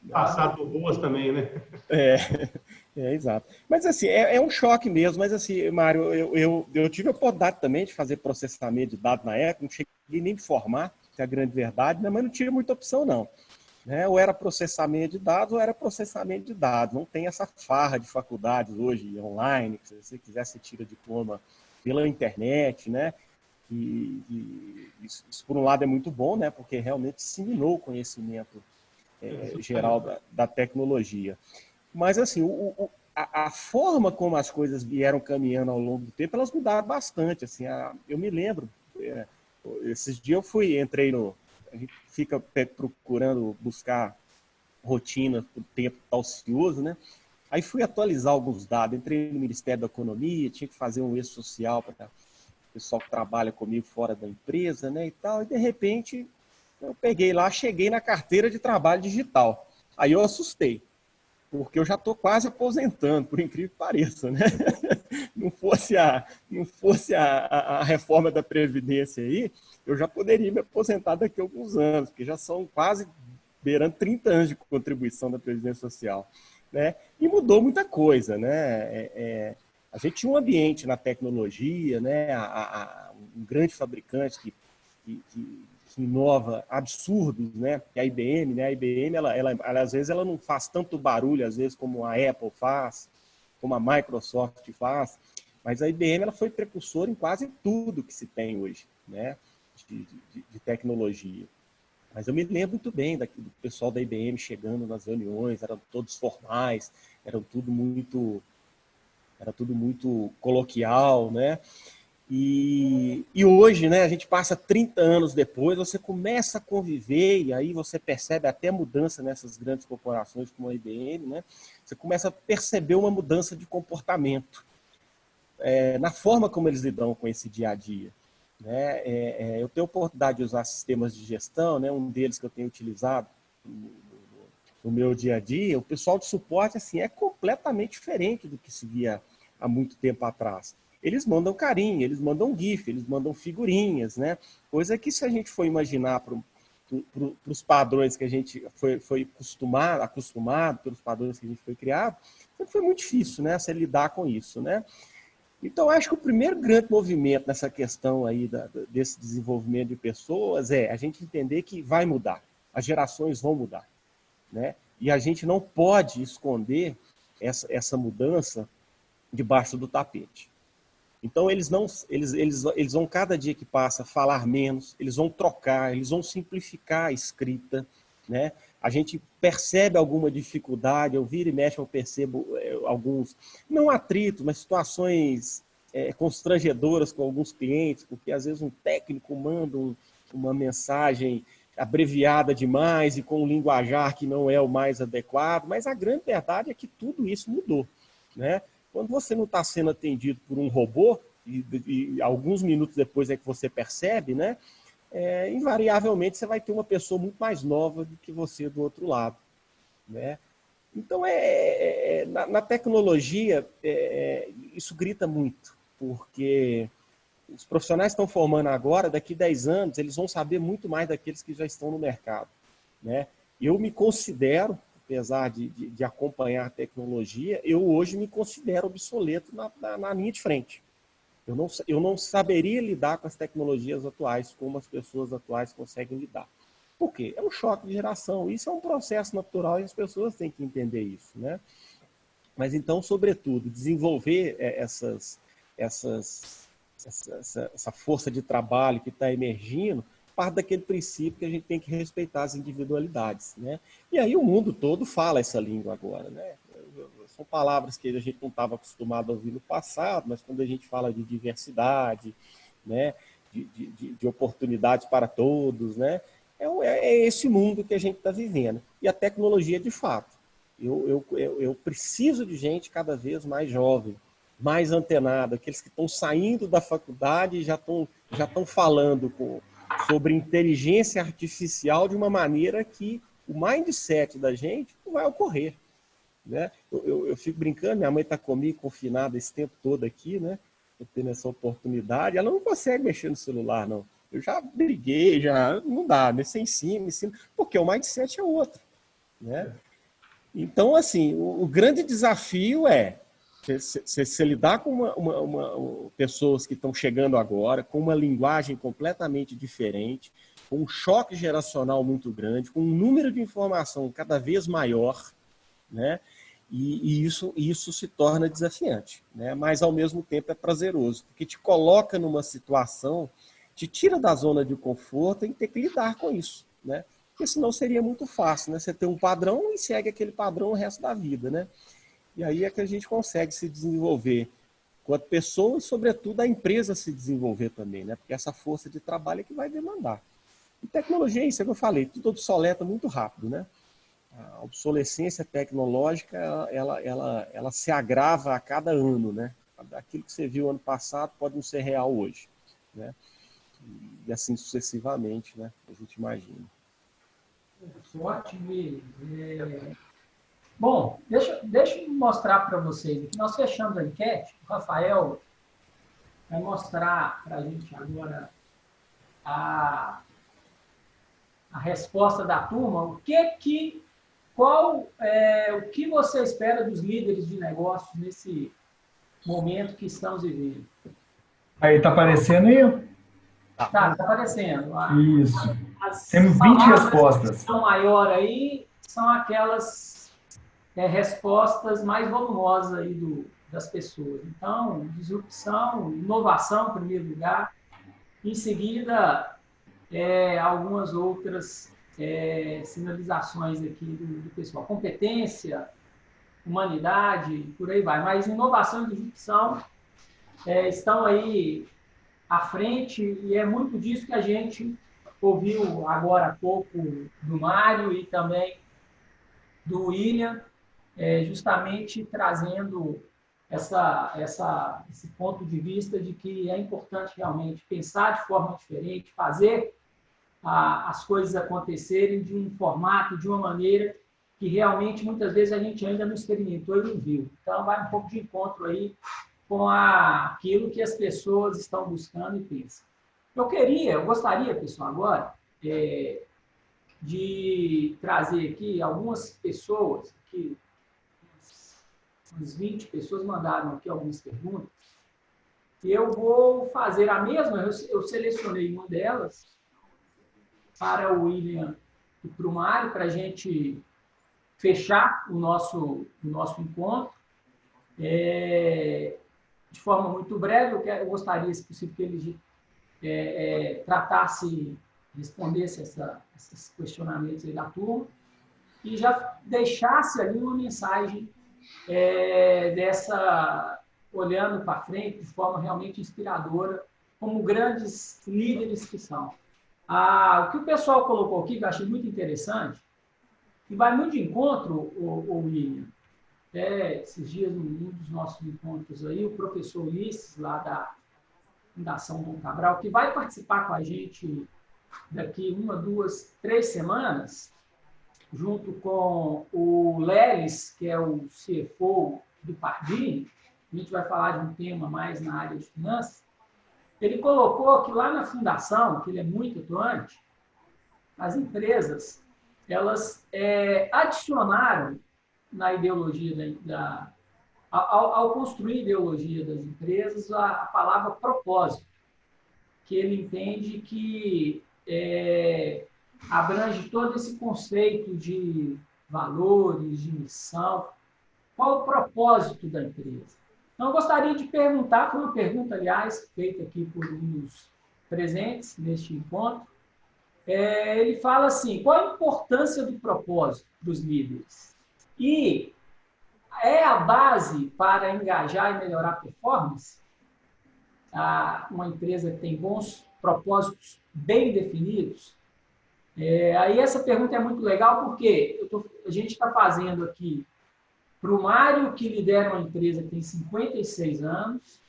Passar por ruas também, né? Exato. Mas assim, é um choque mesmo. Mas assim, Mário, eu tive a oportunidade também de fazer processamento de dados na época, não cheguei nem a me formar, que é a grande verdade, né? Mas não tinha muita opção, não. Né? Ou era processamento de dados, ou era processamento de dados. Não tem essa farra de faculdades hoje online, que se você quiser, você tira diploma pela internet, né? Isso, por um lado, é muito bom, né? Porque realmente disseminou o conhecimento geral da tecnologia. Mas, assim, a forma como as coisas vieram caminhando ao longo do tempo, elas mudaram bastante. Assim, eu me lembro, esses dias entrei a gente fica procurando buscar rotina para o tempo tá ocioso, né? Aí fui atualizar alguns dados, entrei no Ministério da Economia, tinha que fazer um e-social para o pessoal que trabalha comigo fora da empresa, né, e tal, e de repente eu peguei lá, cheguei na carteira de trabalho digital. Aí eu assustei, porque eu já estou quase aposentando, por incrível que pareça, né? Não fosse a reforma da Previdência aí, eu já poderia me aposentar daqui a alguns anos, porque já são quase beirando 30 anos de contribuição da Previdência Social, né? E mudou muita coisa, né? A gente tinha um ambiente na tecnologia, né? Um grande fabricante que inova absurdos, né? Que a IBM, né? A IBM, às vezes, ela não faz tanto barulho, às vezes, como a Apple faz, como a Microsoft faz, mas a IBM ela foi precursora em quase tudo que se tem hoje, né? De tecnologia. Mas eu me lembro muito bem do pessoal da IBM chegando nas reuniões, eram todos formais, era tudo muito coloquial, né? E hoje, né, a gente passa 30 anos depois, você começa a conviver, e aí você percebe até mudança nessas grandes corporações como a IBM, né? Você começa a perceber uma mudança de comportamento na forma como eles lidam com esse dia a dia. Né? Eu tenho a oportunidade de usar sistemas de gestão, né? Um deles que eu tenho utilizado no meu dia a dia, o pessoal de suporte assim, é completamente diferente do que se via há muito tempo atrás. Eles mandam carinho, eles mandam GIF, eles mandam figurinhas, né? Coisa que, se a gente for imaginar para os padrões que a gente foi acostumado, pelos padrões que a gente foi criado, foi muito difícil, né? Você lidar com isso, né? Então, acho que o primeiro grande movimento nessa questão aí desse desenvolvimento de pessoas é a gente entender que vai mudar, as gerações vão mudar, né? E a gente não pode esconder essa mudança debaixo do tapete. Então, eles vão, cada dia que passa, falar menos, eles vão trocar, eles vão simplificar a escrita, né? A gente percebe alguma dificuldade, eu viro e mexo, eu percebo alguns, não atritos, mas situações constrangedoras com alguns clientes, porque às vezes um técnico manda uma mensagem abreviada demais e com um linguajar que não é o mais adequado, mas a grande verdade é que tudo isso mudou, né? Quando você não está sendo atendido por um robô, e alguns minutos depois é que você percebe, né? Invariavelmente você vai ter uma pessoa muito mais nova do que você do outro lado, né? Então, na tecnologia, isso grita muito, porque os profissionais que estão formando agora, daqui a 10 anos, eles vão saber muito mais daqueles que já estão no mercado, né? Eu me considero, apesar de acompanhar a tecnologia, eu hoje me considero obsoleto na linha de frente. Eu não saberia lidar com as tecnologias atuais como as pessoas atuais conseguem lidar. Por quê? É um choque de geração. Isso é um processo natural e as pessoas têm que entender isso, né? Mas então, sobretudo, desenvolver essa força de trabalho que está emergindo, parte daquele princípio que a gente tem que respeitar as individualidades, né? E aí o mundo todo fala essa língua agora, né? São palavras que a gente não estava acostumado a ouvir no passado, mas quando a gente fala de diversidade, né? de oportunidades para todos, né? É esse mundo que a gente está vivendo. E a tecnologia, de fato. Eu preciso de gente cada vez mais jovem, mais antenada, aqueles que estão saindo da faculdade e já estão falando sobre inteligência artificial de uma maneira que o mindset da gente não vai ocorrer, né? Eu fico brincando, minha mãe está comigo, confinada esse tempo todo aqui, né? Eu tendo essa oportunidade, ela não consegue mexer no celular, não. Eu já briguei, não dá, né? Você ensina, porque o mindset é outro, né? Então, assim, o grande desafio é você lidar com pessoas que estão chegando agora, com uma linguagem completamente diferente, com um choque geracional muito grande, com um número de informação cada vez maior, né? E isso se torna desafiante, né? Mas, ao mesmo tempo, é prazeroso, porque te coloca numa situação, te tira da zona de conforto e ter que lidar com isso, né? Porque senão seria muito fácil, né? Você ter um padrão e segue aquele padrão o resto da vida, né? E aí é que a gente consegue se desenvolver enquanto pessoa e, sobretudo, a empresa se desenvolver também, né? Porque essa força de trabalho é que vai demandar. E tecnologia é isso que eu falei, tudo obsoleta muito rápido, né? A obsolescência tecnológica, ela se agrava a cada ano, né? Aquilo que você viu ano passado pode não ser real hoje, né? E assim sucessivamente, né? A gente imagina. Ótimo. Bom, deixa eu mostrar para vocês aqui. Nós fechamos a enquete. O Rafael vai mostrar para a gente agora a resposta da turma. O que você espera dos líderes de negócios nesse momento que estamos vivendo? Aí, tá aparecendo aí? Tá aparecendo. Isso. Temos 20 respostas. São maior aí, são aquelas respostas mais volumosas aí das pessoas. Então, disrupção, inovação, em primeiro lugar. Em seguida, algumas outras sinalizações aqui do pessoal. Competência, humanidade, por aí vai. Mas inovação e disrupção estão aí à frente, e é muito disso que a gente ouviu agora há pouco do Mário e também do William, justamente trazendo esse ponto de vista de que é importante realmente pensar de forma diferente, fazer as coisas acontecerem de um formato, de uma maneira que realmente muitas vezes a gente ainda não experimentou e não viu. Então, vai um pouco de encontro aí com aquilo que as pessoas estão buscando e pensam. Eu gostaria, pessoal, agora, de trazer aqui algumas pessoas, que umas 20 pessoas mandaram aqui algumas perguntas, e eu vou fazer a mesma, eu selecionei uma delas para o William e para o Mário, para a gente fechar o nosso encontro. De forma muito breve, eu gostaria, se possível, que eles respondesse esses questionamentos aí da turma e já deixasse ali uma mensagem olhando para frente de forma realmente inspiradora, como grandes líderes que são. O que o pessoal colocou aqui, que eu achei muito interessante, e vai muito de encontro, o William, esses dias, num dos nossos encontros aí, o professor Ulisses, lá da Fundação Dom Cabral, que vai participar com a gente daqui 1, 2, 3 semanas, junto com o Lelis, que é o CFO do Pardini. A gente vai falar de um tema mais na área de finanças. Ele colocou que lá na fundação, que ele é muito atuante, as empresas, elas adicionaram na ideologia ao construir a ideologia das empresas, a palavra propósito, que ele entende que abrange todo esse conceito de valores, de missão. Qual o propósito da empresa? Então, eu gostaria de perguntar, foi uma pergunta, aliás, feita aqui por um dos presentes neste encontro. Ele fala assim, qual a importância do propósito dos líderes? E é a base para engajar e melhorar a performance? Uma empresa que tem bons propósitos bem definidos? Aí essa pergunta é muito legal, porque a gente está fazendo aqui para o Mário, que lidera uma empresa que tem 56 anos,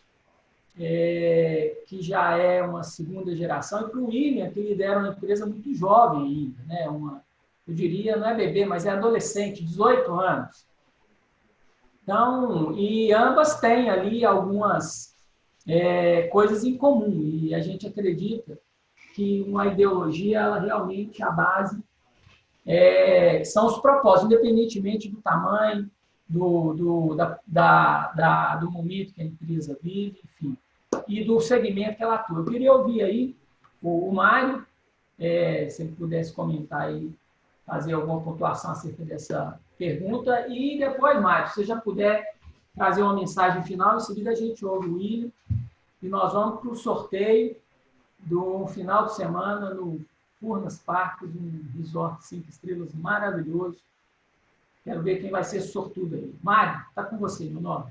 que já é uma segunda geração, e para o William, que lidera uma empresa muito jovem ainda, né? Eu diria, não é bebê, mas é adolescente, 18 anos. Então, e ambas têm ali algumas coisas em comum, e a gente acredita que uma ideologia, ela realmente, a base, são os propósitos, independentemente do tamanho, do momento que a empresa vive, enfim, e do segmento que ela atua. Eu queria ouvir aí o Mário, se ele pudesse comentar aí, fazer alguma pontuação acerca dessa pergunta, e depois, Mário, se você já puder trazer uma mensagem final, em seguida a gente ouve o William, e nós vamos para o sorteio do final de semana no Furnas Park, um resort 5 estrelas maravilhoso. Quero ver quem vai ser sortudo aí. Mário, está com você, meu nome.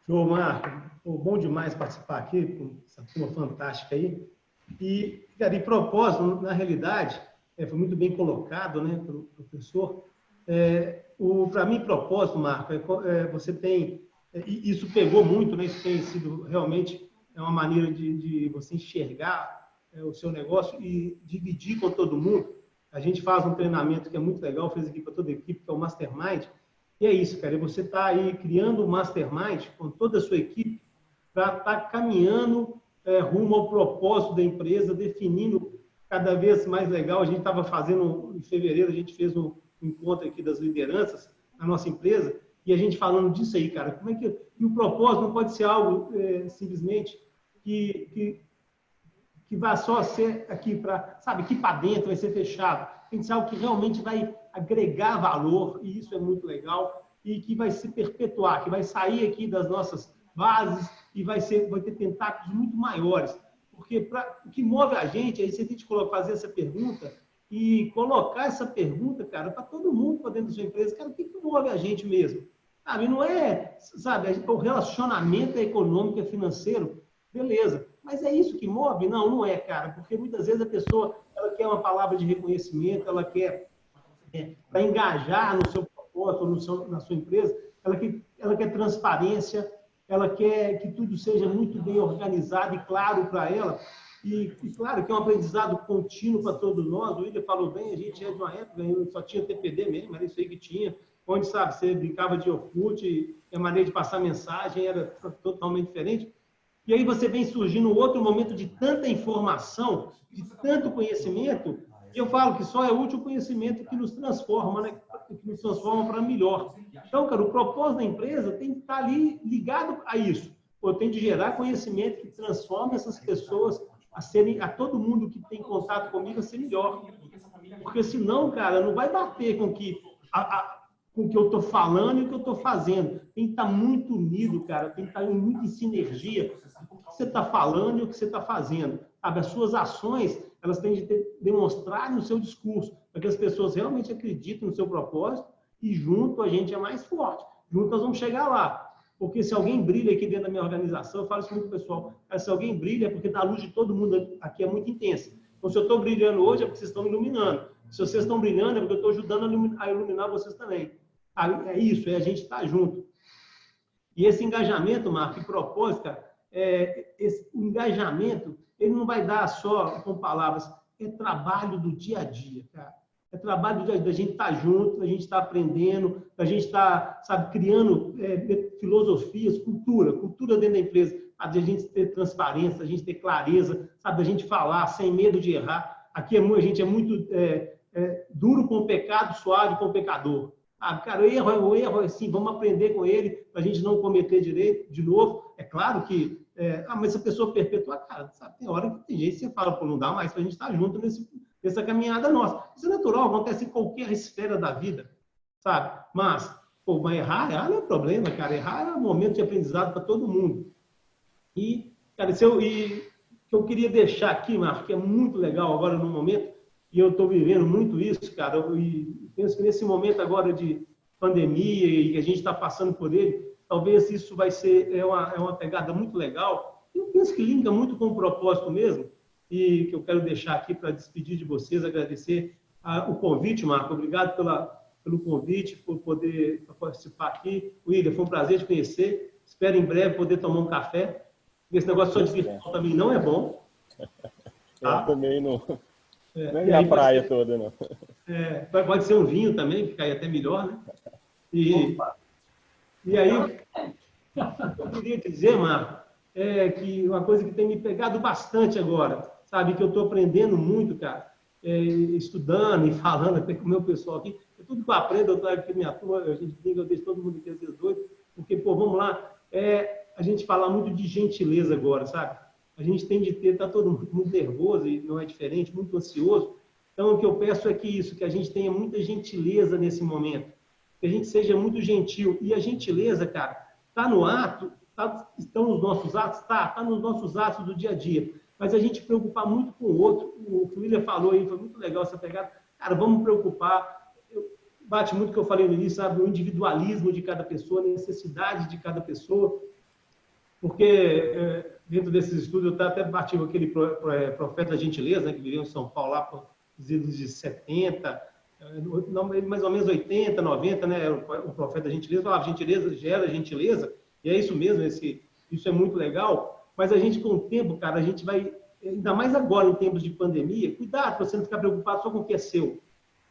Show, Marco. Bom demais participar aqui com essa turma fantástica aí. E, cara, de propósito, na realidade, foi muito bem colocado, né, pelo professor. Para mim, propósito, Marco, você tem... isso pegou muito, né? Isso tem sido realmente uma maneira de você enxergar o seu negócio e dividir com todo mundo. A gente faz um treinamento que é muito legal, fez aqui para toda a equipe, que é o Mastermind. E é isso, cara. Você está aí criando um Mastermind com toda a sua equipe para estar caminhando rumo ao propósito da empresa, definindo cada vez mais legal. A gente estava fazendo, em fevereiro, a gente fez um encontro aqui das lideranças na nossa empresa, e a gente falando disso aí, cara. Como é que... E o propósito não pode ser algo simplesmente que que vai só ser aqui para, sabe, aqui para dentro, vai ser fechado. Tem que ser algo que realmente vai agregar valor, e isso é muito legal, e que vai se perpetuar, que vai sair aqui das nossas bases e vai ter tentáculos muito maiores. Porque o que move a gente, aí se a gente fazer essa pergunta e colocar essa pergunta, cara, para todo mundo para dentro da sua empresa, cara, o que move a gente mesmo? Sabe, não é, sabe, o relacionamento econômico e financeiro, beleza, mas é isso que move? Não, não é, cara, porque muitas vezes a pessoa, ela quer uma palavra de reconhecimento, ela quer, para engajar no seu propósito, na sua empresa, ela quer transparência, ela quer que tudo seja muito bem organizado e claro para ela, e claro que é um aprendizado contínuo para todos nós. O William falou bem, a gente é de uma época, só tinha TPD mesmo, era isso aí que tinha, onde, sabe, você brincava de Orkut, e a maneira de passar mensagem era totalmente diferente. E aí você vem surgindo outro momento de tanta informação, de tanto conhecimento, e eu falo que só é útil o conhecimento que nos transforma, né? Que nos transforma para melhor. Então, cara, o propósito da empresa tem que estar ali ligado a isso. Eu tenho de gerar conhecimento que transforme essas pessoas a todo mundo que tem contato comigo a ser melhor. Porque senão, cara, não vai bater com o que eu estou falando e o que eu estou fazendo. Tem que estar muito unido, cara. Tem que estar muito em sinergia o que você está falando e o que você está fazendo. Sabe? As suas ações, elas têm de demonstrar no seu discurso, para que as pessoas realmente acreditem no seu propósito e junto a gente é mais forte. Junto nós vamos chegar lá. Porque se alguém brilha aqui dentro da minha organização, eu falo isso muito pro pessoal, se alguém brilha é porque a luz de todo mundo aqui é muito intensa. Então, se eu estou brilhando hoje, é porque vocês estão me iluminando. Se vocês estão brilhando, é porque eu estou ajudando a iluminar vocês também. É isso, é a gente estar junto. E esse engajamento, Marco, e propósito, cara, o engajamento, ele não vai dar só com palavras, é trabalho do dia a dia, cara. É trabalho do dia a dia, da gente estar junto, da gente estar aprendendo, da gente estar, sabe, criando filosofias, cultura dentro da empresa, sabe, da gente ter transparência, da gente ter clareza, sabe, da gente falar sem medo de errar. Aqui a gente é muito duro com o pecado, suave com o pecador. Sabe, cara, o erro é assim, vamos aprender com ele, para a gente não cometer de novo. É claro que, mas se a pessoa perpetuar, cara, sabe, tem hora que tem gente que você fala, pô, não dá mais para a gente estar junto nessa caminhada nossa. Isso é natural, acontece em qualquer esfera da vida, sabe? Mas, pô, mas errar não é problema, cara. Errar é um momento de aprendizado para todo mundo. E, cara, que eu queria deixar aqui, Marco, que é muito legal agora no momento, e eu estou vivendo muito isso, cara, e penso que nesse momento agora de pandemia e que a gente está passando por ele, talvez isso vai ser uma pegada muito legal. Eu penso que linka muito com o propósito mesmo, e que eu quero deixar aqui para despedir de vocês, agradecer o convite, Marco. Obrigado pelo convite, por poder participar aqui. William, foi um prazer te conhecer. Espero em breve poder tomar um café. Esse negócio só de virtual também não é bom. Tá? Eu também não é a praia toda, não. Pode ser um vinho também, que cai até melhor, né? E aí, eu queria te dizer, Marco, que uma coisa que tem me pegado bastante agora, sabe, que eu estou aprendendo muito, cara, estudando e falando até com o meu pessoal aqui, tudo que eu aprendo, eu trago aqui minha turma, a gente brinca, eu deixo todo mundo aqui às vezes doido, porque, pô, vamos lá, a gente fala muito de gentileza agora, sabe? A gente tem de tá todo mundo muito nervoso, e não é diferente, muito ansioso. Então, o que eu peço é que a gente tenha muita gentileza nesse momento, que a gente seja muito gentil. E a gentileza, cara, está no ato, estão nos nossos atos? Está nos nossos atos do dia a dia. Mas a gente preocupar muito com o outro, o que o William falou aí, foi muito legal essa pegada. Cara, vamos preocupar, bate muito o que eu falei no início, sabe, o individualismo de cada pessoa, a necessidade de cada pessoa, porque dentro desses estudos, eu até bati com aquele profeta da gentileza, né, que viveu em São Paulo lá por anos de 70, mais ou menos 80, 90, né, o profeta da gentileza falava, gentileza gera gentileza, e é isso mesmo, isso é muito legal, mas a gente com o tempo, cara, a gente vai, ainda mais agora em tempos de pandemia, cuidado para você não ficar preocupado só com o que é seu,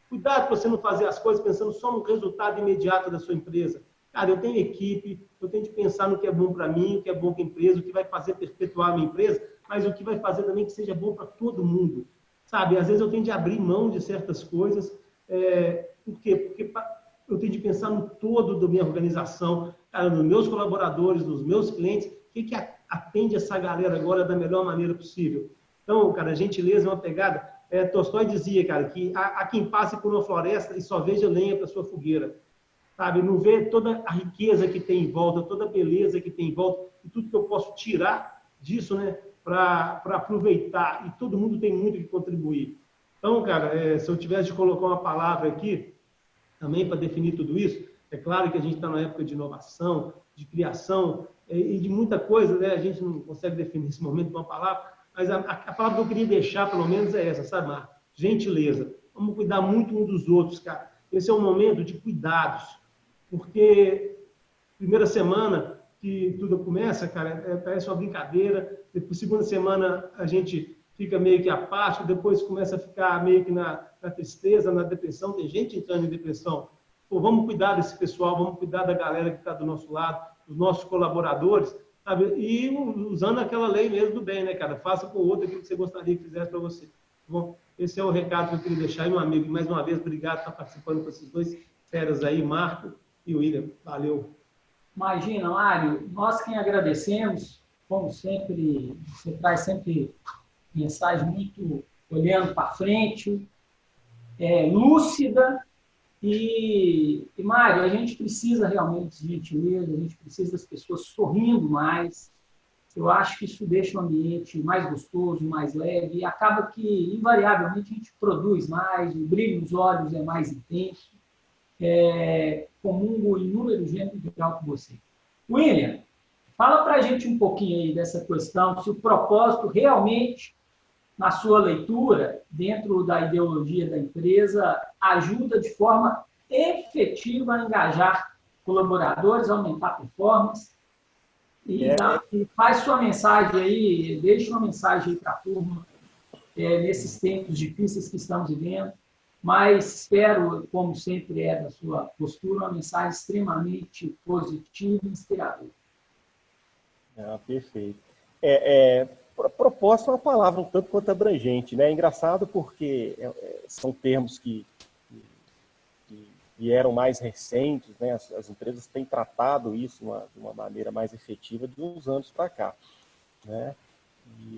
cuidado para você não fazer as coisas pensando só no resultado imediato da sua empresa. Cara, eu tenho equipe, eu tenho de pensar no que é bom para mim, o que é bom para a empresa, o que vai fazer perpetuar a minha empresa, mas o que vai fazer também que seja bom para todo mundo, sabe? Às vezes eu tenho de abrir mão de certas coisas, por quê? Porque eu tenho de pensar no todo da minha organização, cara, nos meus colaboradores, nos meus clientes, o que atende essa galera agora da melhor maneira possível. Então, cara, gentileza é uma pegada. Tolstói dizia, cara, que há quem passe por uma floresta e só veja lenha para sua fogueira. Sabe? Não vê toda a riqueza que tem em volta, toda a beleza que tem em volta, e tudo que eu posso tirar disso, né, para aproveitar. E todo mundo tem muito que contribuir. Então, cara, se eu tivesse de colocar uma palavra aqui, também para definir tudo isso, é claro que a gente está numa época de inovação, de criação e de muita coisa, né? A gente não consegue definir esse momento com uma palavra, mas a palavra que eu queria deixar, pelo menos, é essa, sabe, Marco? Gentileza. Vamos cuidar muito um dos outros, cara. Esse é um momento de cuidados, porque primeira semana que tudo começa, cara, parece uma brincadeira. Depois, segunda semana, a gente fica meio que apático, depois começa a ficar meio que na tristeza, na depressão. Tem gente entrando em depressão. Pô, vamos cuidar desse pessoal, vamos cuidar da galera que está do nosso lado, dos nossos colaboradores, sabe? E usando aquela lei mesmo do bem, né, cara? Faça com o outro aquilo que você gostaria que fizesse para você. Tá bom? Esse é o recado que eu queria deixar. E, meu amigo, mais uma vez, obrigado por estar participando com esses dois feras aí, Marco e William. Valeu. Imagina, Mário, nós quem agradecemos, como sempre, você traz sempre mensagem muito olhando para frente, lúcida, e, Mário, a gente precisa realmente de gentileza, a gente precisa das pessoas sorrindo mais. Eu acho que isso deixa o ambiente mais gostoso, mais leve, e acaba que, invariavelmente, a gente produz mais, o brilho nos olhos é mais intenso. Comungo inúmero gênero de grau com você. William, fala para a gente um pouquinho aí dessa questão, se o propósito realmente, na sua leitura, dentro da ideologia da empresa, ajuda de forma efetiva a engajar colaboradores, aumentar a performance, e faz sua mensagem aí, deixa uma mensagem aí para a turma, nesses tempos difíceis que estamos vivendo, mas espero, como sempre é da sua postura, uma mensagem extremamente positiva e inspiradora. Perfeito. Proposta é uma palavra um tanto quanto abrangente, né? É engraçado porque são termos que eram mais recentes, né? As empresas têm tratado isso de uma maneira mais efetiva de uns anos para cá, né?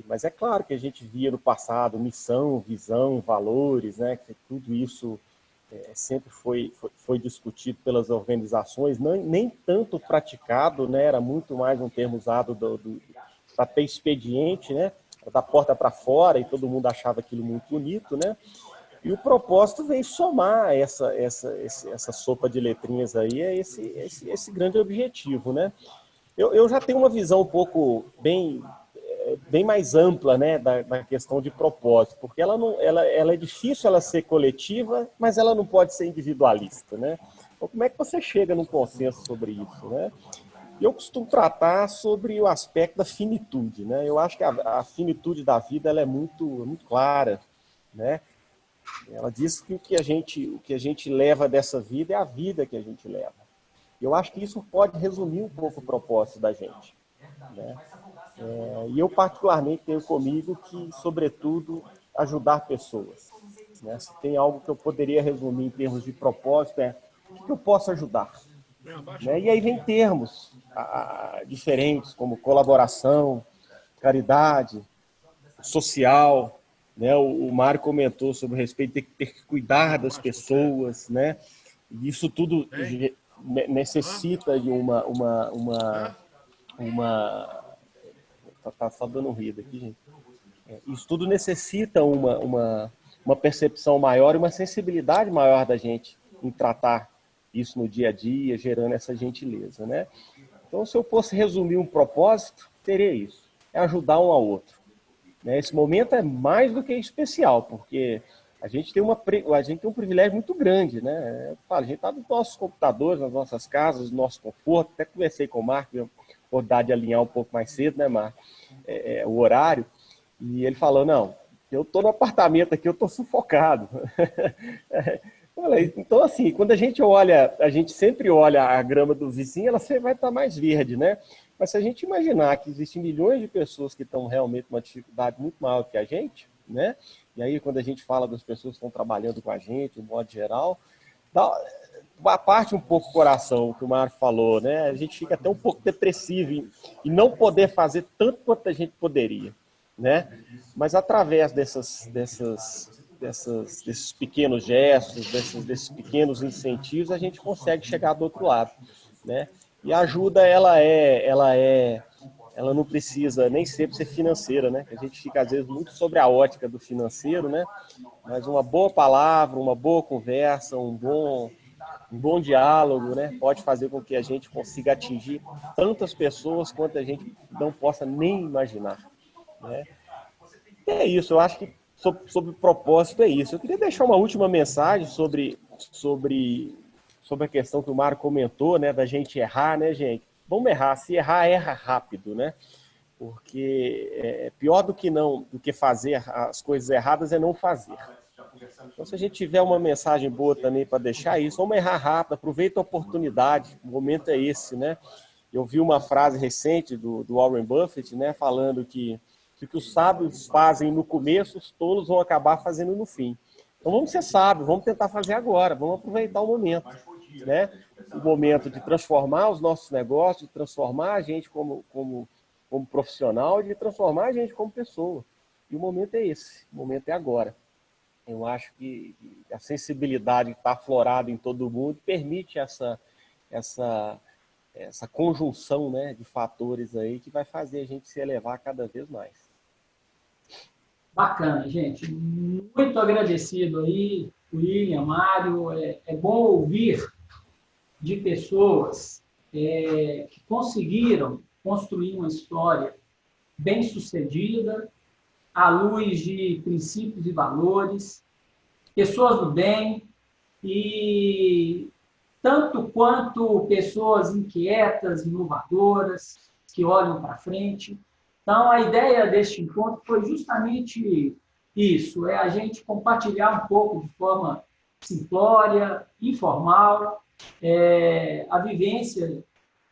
Mas é claro que a gente via no passado missão, visão, valores, né? Que tudo isso sempre foi discutido pelas organizações, nem tanto praticado, né? Era muito mais um termo usado para ter expediente, né? Da porta para fora, e todo mundo achava aquilo muito bonito, né? E o propósito vem somar essa sopa de letrinhas aí, esse grande objetivo, né? Eu já tenho uma visão um pouco bem mais ampla, né, da questão de propósito, porque ela é difícil ela ser coletiva, mas ela não pode ser individualista, né? Então, como é que você chega num consenso sobre isso, né? Eu costumo tratar sobre o aspecto da finitude, né? Eu acho que a finitude da vida ela é muito clara, né? Ela diz que o que a gente leva dessa vida é a vida que a gente leva. Eu acho que isso pode resumir um pouco o propósito da gente, né? E eu particularmente tenho comigo que, sobretudo, ajudar pessoas, né? Se tem algo que eu poderia resumir em termos de propósito o que eu posso ajudar, né? E aí vem termos diferentes, como colaboração, caridade, social, né? O Mário comentou sobre o respeito de ter que cuidar das pessoas, né? E isso tudo necessita de uma tá só dando um ruído aqui, gente. Isso tudo necessita uma percepção maior e uma sensibilidade maior da gente em tratar isso no dia a dia, gerando essa gentileza, né? Então, se eu fosse resumir um propósito, teria isso: é ajudar um ao outro, né? Esse momento é mais do que especial, porque a gente tem um privilégio muito grande, né? A gente está nos nossos computadores, nas nossas casas, no nosso conforto. Até conversei com o Marco, eu vou dar de alinhar um pouco mais cedo, né, Marco? O horário, e ele falou: não, eu estou no apartamento aqui, eu estou sufocado. Então, assim, quando a gente sempre olha a grama do vizinho, ela sempre vai estar mais verde, né? Mas se a gente imaginar que existem milhões de pessoas que estão realmente com uma dificuldade muito maior que a gente, né? E aí, quando a gente fala das pessoas que estão trabalhando com a gente, de um modo geral, parte um pouco o coração, que o Mário falou, né? A gente fica até um pouco depressivo e não poder fazer tanto quanto a gente poderia, né? Mas através desses pequenos gestos, desses pequenos incentivos, a gente consegue chegar do outro lado, né? E a ajuda, ela não precisa nem sempre ser financeira, né? A gente fica, às vezes, muito sobre a ótica do financeiro, né? Mas uma boa palavra, uma boa conversa, um bom diálogo, né? Pode fazer com que a gente consiga atingir tantas pessoas quanto a gente não possa nem imaginar, né? E é isso, eu acho que sobre o propósito é isso. Eu queria deixar uma última mensagem sobre a questão que o Mário comentou, né? Da gente errar, né, gente? Vamos errar. Se errar, erra rápido, né? Porque pior do que fazer as coisas erradas é não fazer. Então, se a gente tiver uma mensagem boa também para deixar isso, vamos errar rápido, aproveita a oportunidade, o momento é esse, né? Eu vi uma frase recente do Warren Buffett, né, falando que o que os sábios fazem no começo, os tolos vão acabar fazendo no fim. Então vamos ser sábios, vamos tentar fazer agora, vamos aproveitar o momento, né? O momento de transformar os nossos negócios, de transformar a gente como profissional, de transformar a gente como pessoa. E o momento é esse, o momento é agora. Eu acho que a sensibilidade que está aflorada em todo mundo permite essa conjunção, né, de fatores aí que vai fazer a gente se elevar cada vez mais. Bacana, gente. Muito agradecido aí, William, Mário. É bom ouvir de pessoas que conseguiram construir uma história bem-sucedida, à luz de princípios e valores, pessoas do bem, e tanto quanto pessoas inquietas, inovadoras, que olham para frente. Então, a ideia deste encontro foi justamente isso, a gente compartilhar um pouco de forma simplória, informal, a vivência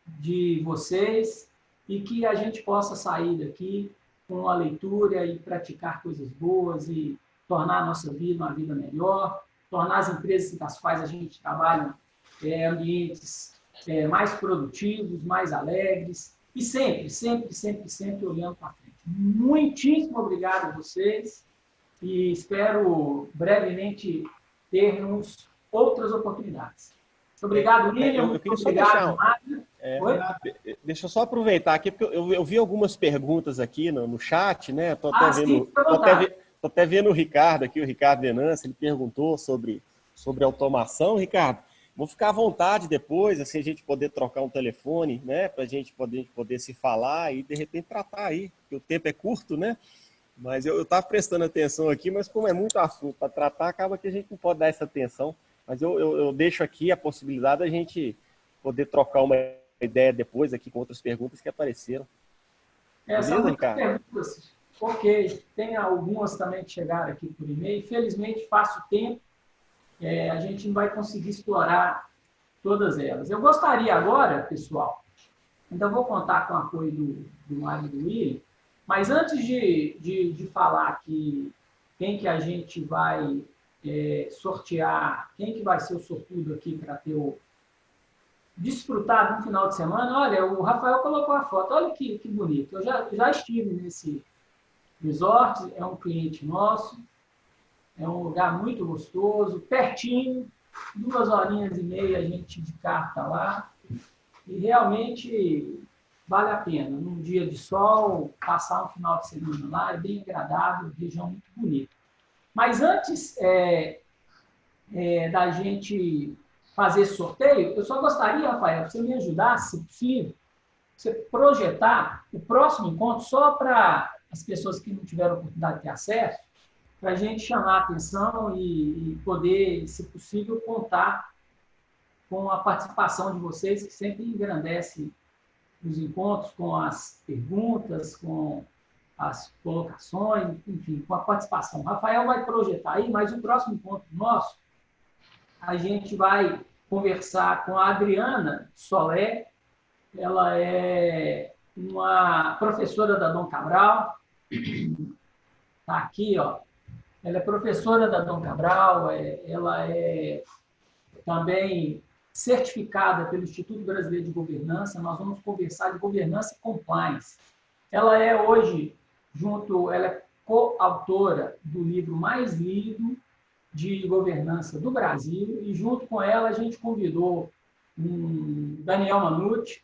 de vocês, e que a gente possa sair daqui com a leitura e praticar coisas boas e tornar a nossa vida uma vida melhor, tornar as empresas das quais a gente trabalha ambientes mais produtivos, mais alegres, e sempre olhando para frente. Muitíssimo obrigado a vocês e espero brevemente termos outras oportunidades. Muito obrigado, William. Eu queria só deixar... deixa eu só aproveitar aqui, porque eu vi algumas perguntas aqui no chat, né? Estou até vendo o Ricardo aqui, o Ricardo Venâncio, ele perguntou sobre automação. Ricardo, vou ficar à vontade depois, assim, a gente poder trocar um telefone, né? Para a gente poder se falar e, de repente, tratar aí, porque o tempo é curto, né? Mas eu estava prestando atenção aqui, mas como é muito assunto para tratar, acaba que a gente não pode dar essa atenção. Mas eu deixo aqui a possibilidade da gente poder trocar uma ideia depois aqui com outras perguntas que apareceram. Beleza, Ricardo? Perguntas, ok. Tem algumas também que chegaram aqui por e-mail. Infelizmente, fácil tempo. A gente não vai conseguir explorar todas elas. Eu gostaria agora, pessoal, ainda vou contar com o apoio do Mário e do William, mas antes de falar aqui quem que a gente vai sortear, quem que vai ser o sortudo aqui para desfrutar no final de semana, olha, o Rafael colocou a foto, olha que bonito. Eu já estive nesse resort, é um cliente nosso, é um lugar muito gostoso, pertinho, 2 horinhas e meia a gente de carro está lá, e realmente vale a pena. Num dia de sol, passar um final de semana lá, é bem agradável, região muito bonita. Mas antes da gente fazer esse sorteio, eu só gostaria, Rafael, que você me ajudasse, se possível, você projetar o próximo encontro só para as pessoas que não tiveram oportunidade de ter acesso, para a gente chamar a atenção e poder, se possível, contar com a participação de vocês, que sempre engrandece os encontros, com as perguntas, com as colocações, enfim, com a participação. O Rafael vai projetar aí, mas o próximo encontro nosso, a gente vai conversar com a Adriana Solé. Ela é uma professora da Dom Cabral, está aqui, ó. Ela é professora da Dom Cabral, ela é também certificada pelo Instituto Brasileiro de Governança. Nós vamos conversar de governança e compliance. Ela é hoje ela é coautora do livro mais lido de governança do Brasil, e junto com ela a gente convidou Daniel Manucci,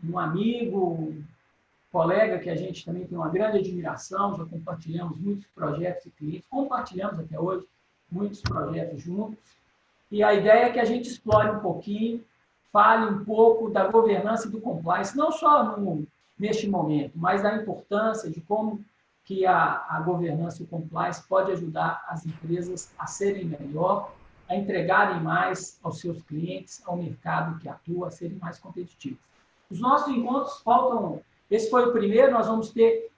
um amigo, um colega que a gente também tem uma grande admiração, já compartilhamos muitos projetos e clientes, compartilhamos até hoje muitos projetos juntos, e a ideia é que a gente explore um pouquinho, fale um pouco da governança e do compliance, não só neste momento, mas da importância de como que a governança e o compliance pode ajudar as empresas a serem melhor, a entregarem mais aos seus clientes, ao mercado que atua, a serem mais competitivos. Os nossos encontros faltam... Esse foi o primeiro, nós vamos ter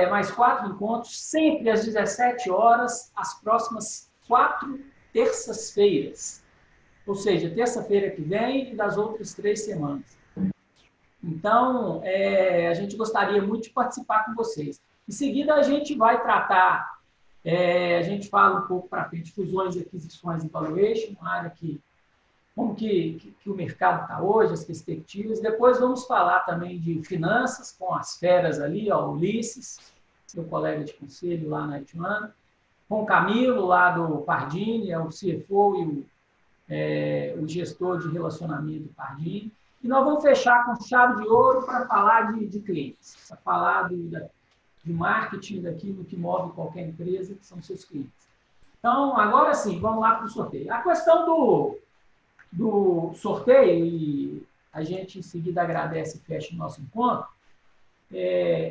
mais 4 encontros, sempre às 17 horas, as próximas 4 terças-feiras. Ou seja, terça-feira que vem e das outras 3 semanas. Então, a gente gostaria muito de participar com vocês. Em seguida, a gente vai tratar, a gente fala um pouco para frente, fusões, aquisições e valuation, uma área como que o mercado está hoje, as perspectivas. Depois vamos falar também de finanças, com as feras ali, ó, Ulisses, meu colega de conselho lá na Ituano, com o Camilo, lá do Pardini, é o CFO e o gestor de relacionamento do Pardini. E nós vamos fechar com chave de ouro para falar de clientes, para falar de marketing, daquilo que move qualquer empresa, que são seus clientes. Então, agora sim, vamos lá para o sorteio. A questão do sorteio, e a gente em seguida agradece e fecha o nosso encontro,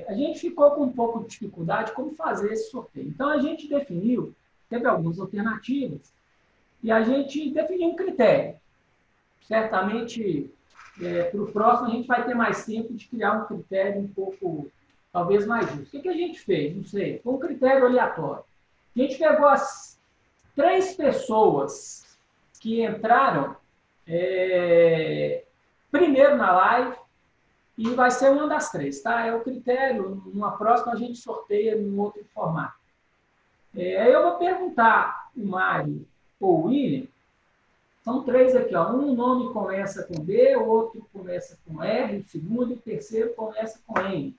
a gente ficou com um pouco de dificuldade como fazer esse sorteio. Então, a gente definiu, teve algumas alternativas, e a gente definiu um critério. Certamente, para o próximo, a gente vai ter mais tempo de criar um critério um pouco, talvez, mais justo. O que a gente fez? Não sei, foi um critério aleatório. A gente pegou as 3 pessoas que entraram primeiro na live, e vai ser uma das 3, tá? É o critério, numa próxima a gente sorteia num outro formato. Aí eu vou perguntar o Mário ou o William, são 3 aqui, ó. Um nome começa com B, o outro começa com R, o segundo e o terceiro começa com N.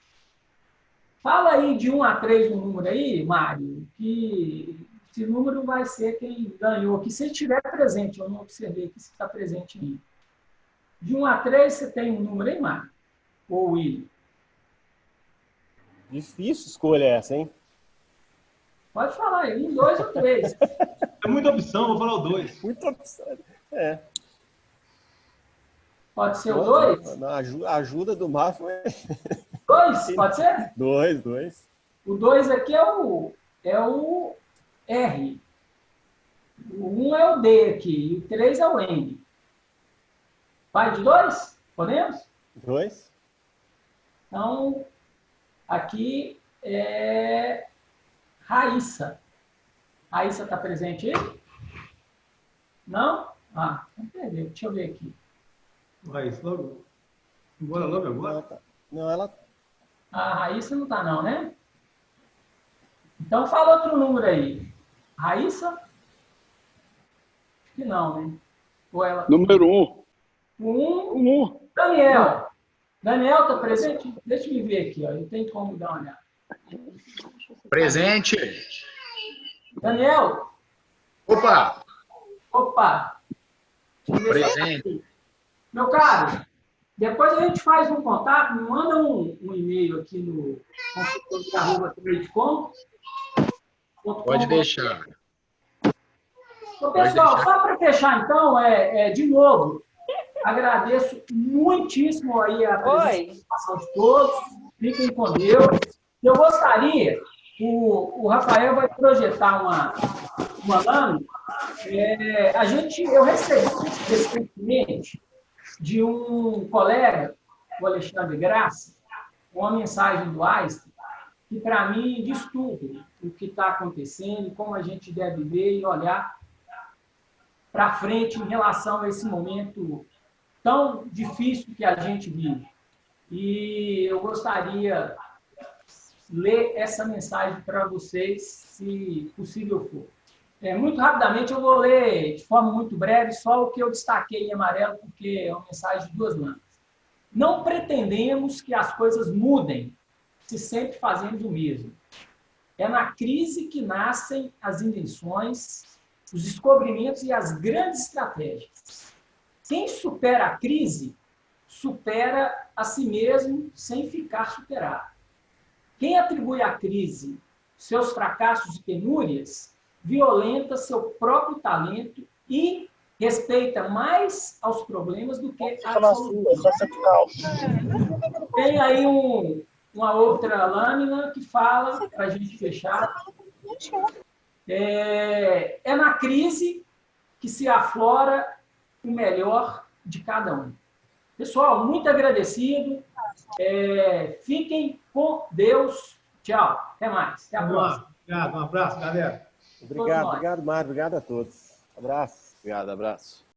Fala aí de 1 a 3 um número aí, Mário, que esse número vai ser quem ganhou aqui. Se estiver presente, eu não observei que se está presente em mim. De 1 a 3, você tem um número aí, Mário? Ou William? Difícil escolha essa, hein? Pode falar aí, 1, 2 ou 3. É muita opção, vou falar o 2. Muita opção. Pode ser o 2? A ajuda do Mar foi... 2, pode ser? 2. O 2 aqui é o R. O 1 é o D aqui, e o 3 é o N. Vai de 2? Podemos? 2. Então, aqui é Raíssa. Raíssa está presente aí? Não? Ah, não perdeu. Deixa eu ver aqui. Raíssa, logo. Bora logo agora. Não, ela... A Raíssa não está não, né? Então, fala outro número aí. Raíssa? Acho que não, né? Ou ela... Número 1. Um. 1. Daniel. Daniel está presente? Deixa eu ver aqui, ó. Eu tenho como dar uma olhada. Presente. Daniel. Opa. Presente. Meu caro, depois a gente faz um contato, me manda um e-mail aqui no consultor@tradecom. Pode deixar. Então, pessoal, só para fechar, então, de novo, agradeço muitíssimo aí a participação de todos. Fiquem com Deus. Eu gostaria, o Rafael vai projetar uma lâmina. Eu recebi recentemente de um colega, o Alexandre Graça, uma mensagem do Einstein, que para mim diz tudo o que está acontecendo, como a gente deve ver e olhar para frente em relação a esse momento tão difícil que a gente vive. E eu gostaria de ler essa mensagem para vocês, se possível for. Muito rapidamente, eu vou ler de forma muito breve só o que eu destaquei em amarelo, porque é uma mensagem de 2 lâminas. Não pretendemos que as coisas mudem, se sempre fazemos o mesmo. É na crise que nascem as invenções, os descobrimentos e as grandes estratégias. Quem supera a crise, supera a si mesmo sem ficar superado. Quem atribui à crise seus fracassos e penúrias, violenta seu próprio talento e respeita mais aos problemas do que às soluções. Tem aí uma outra lâmina que fala, para a gente fechar, é na crise que se aflora o melhor de cada um. Pessoal, muito agradecido. Fiquem com Deus. Tchau. Até mais. Até a próxima. Obrigado. Um abraço, galera. Obrigado, Mário. Obrigado a todos. Abraço. Obrigado, abraço.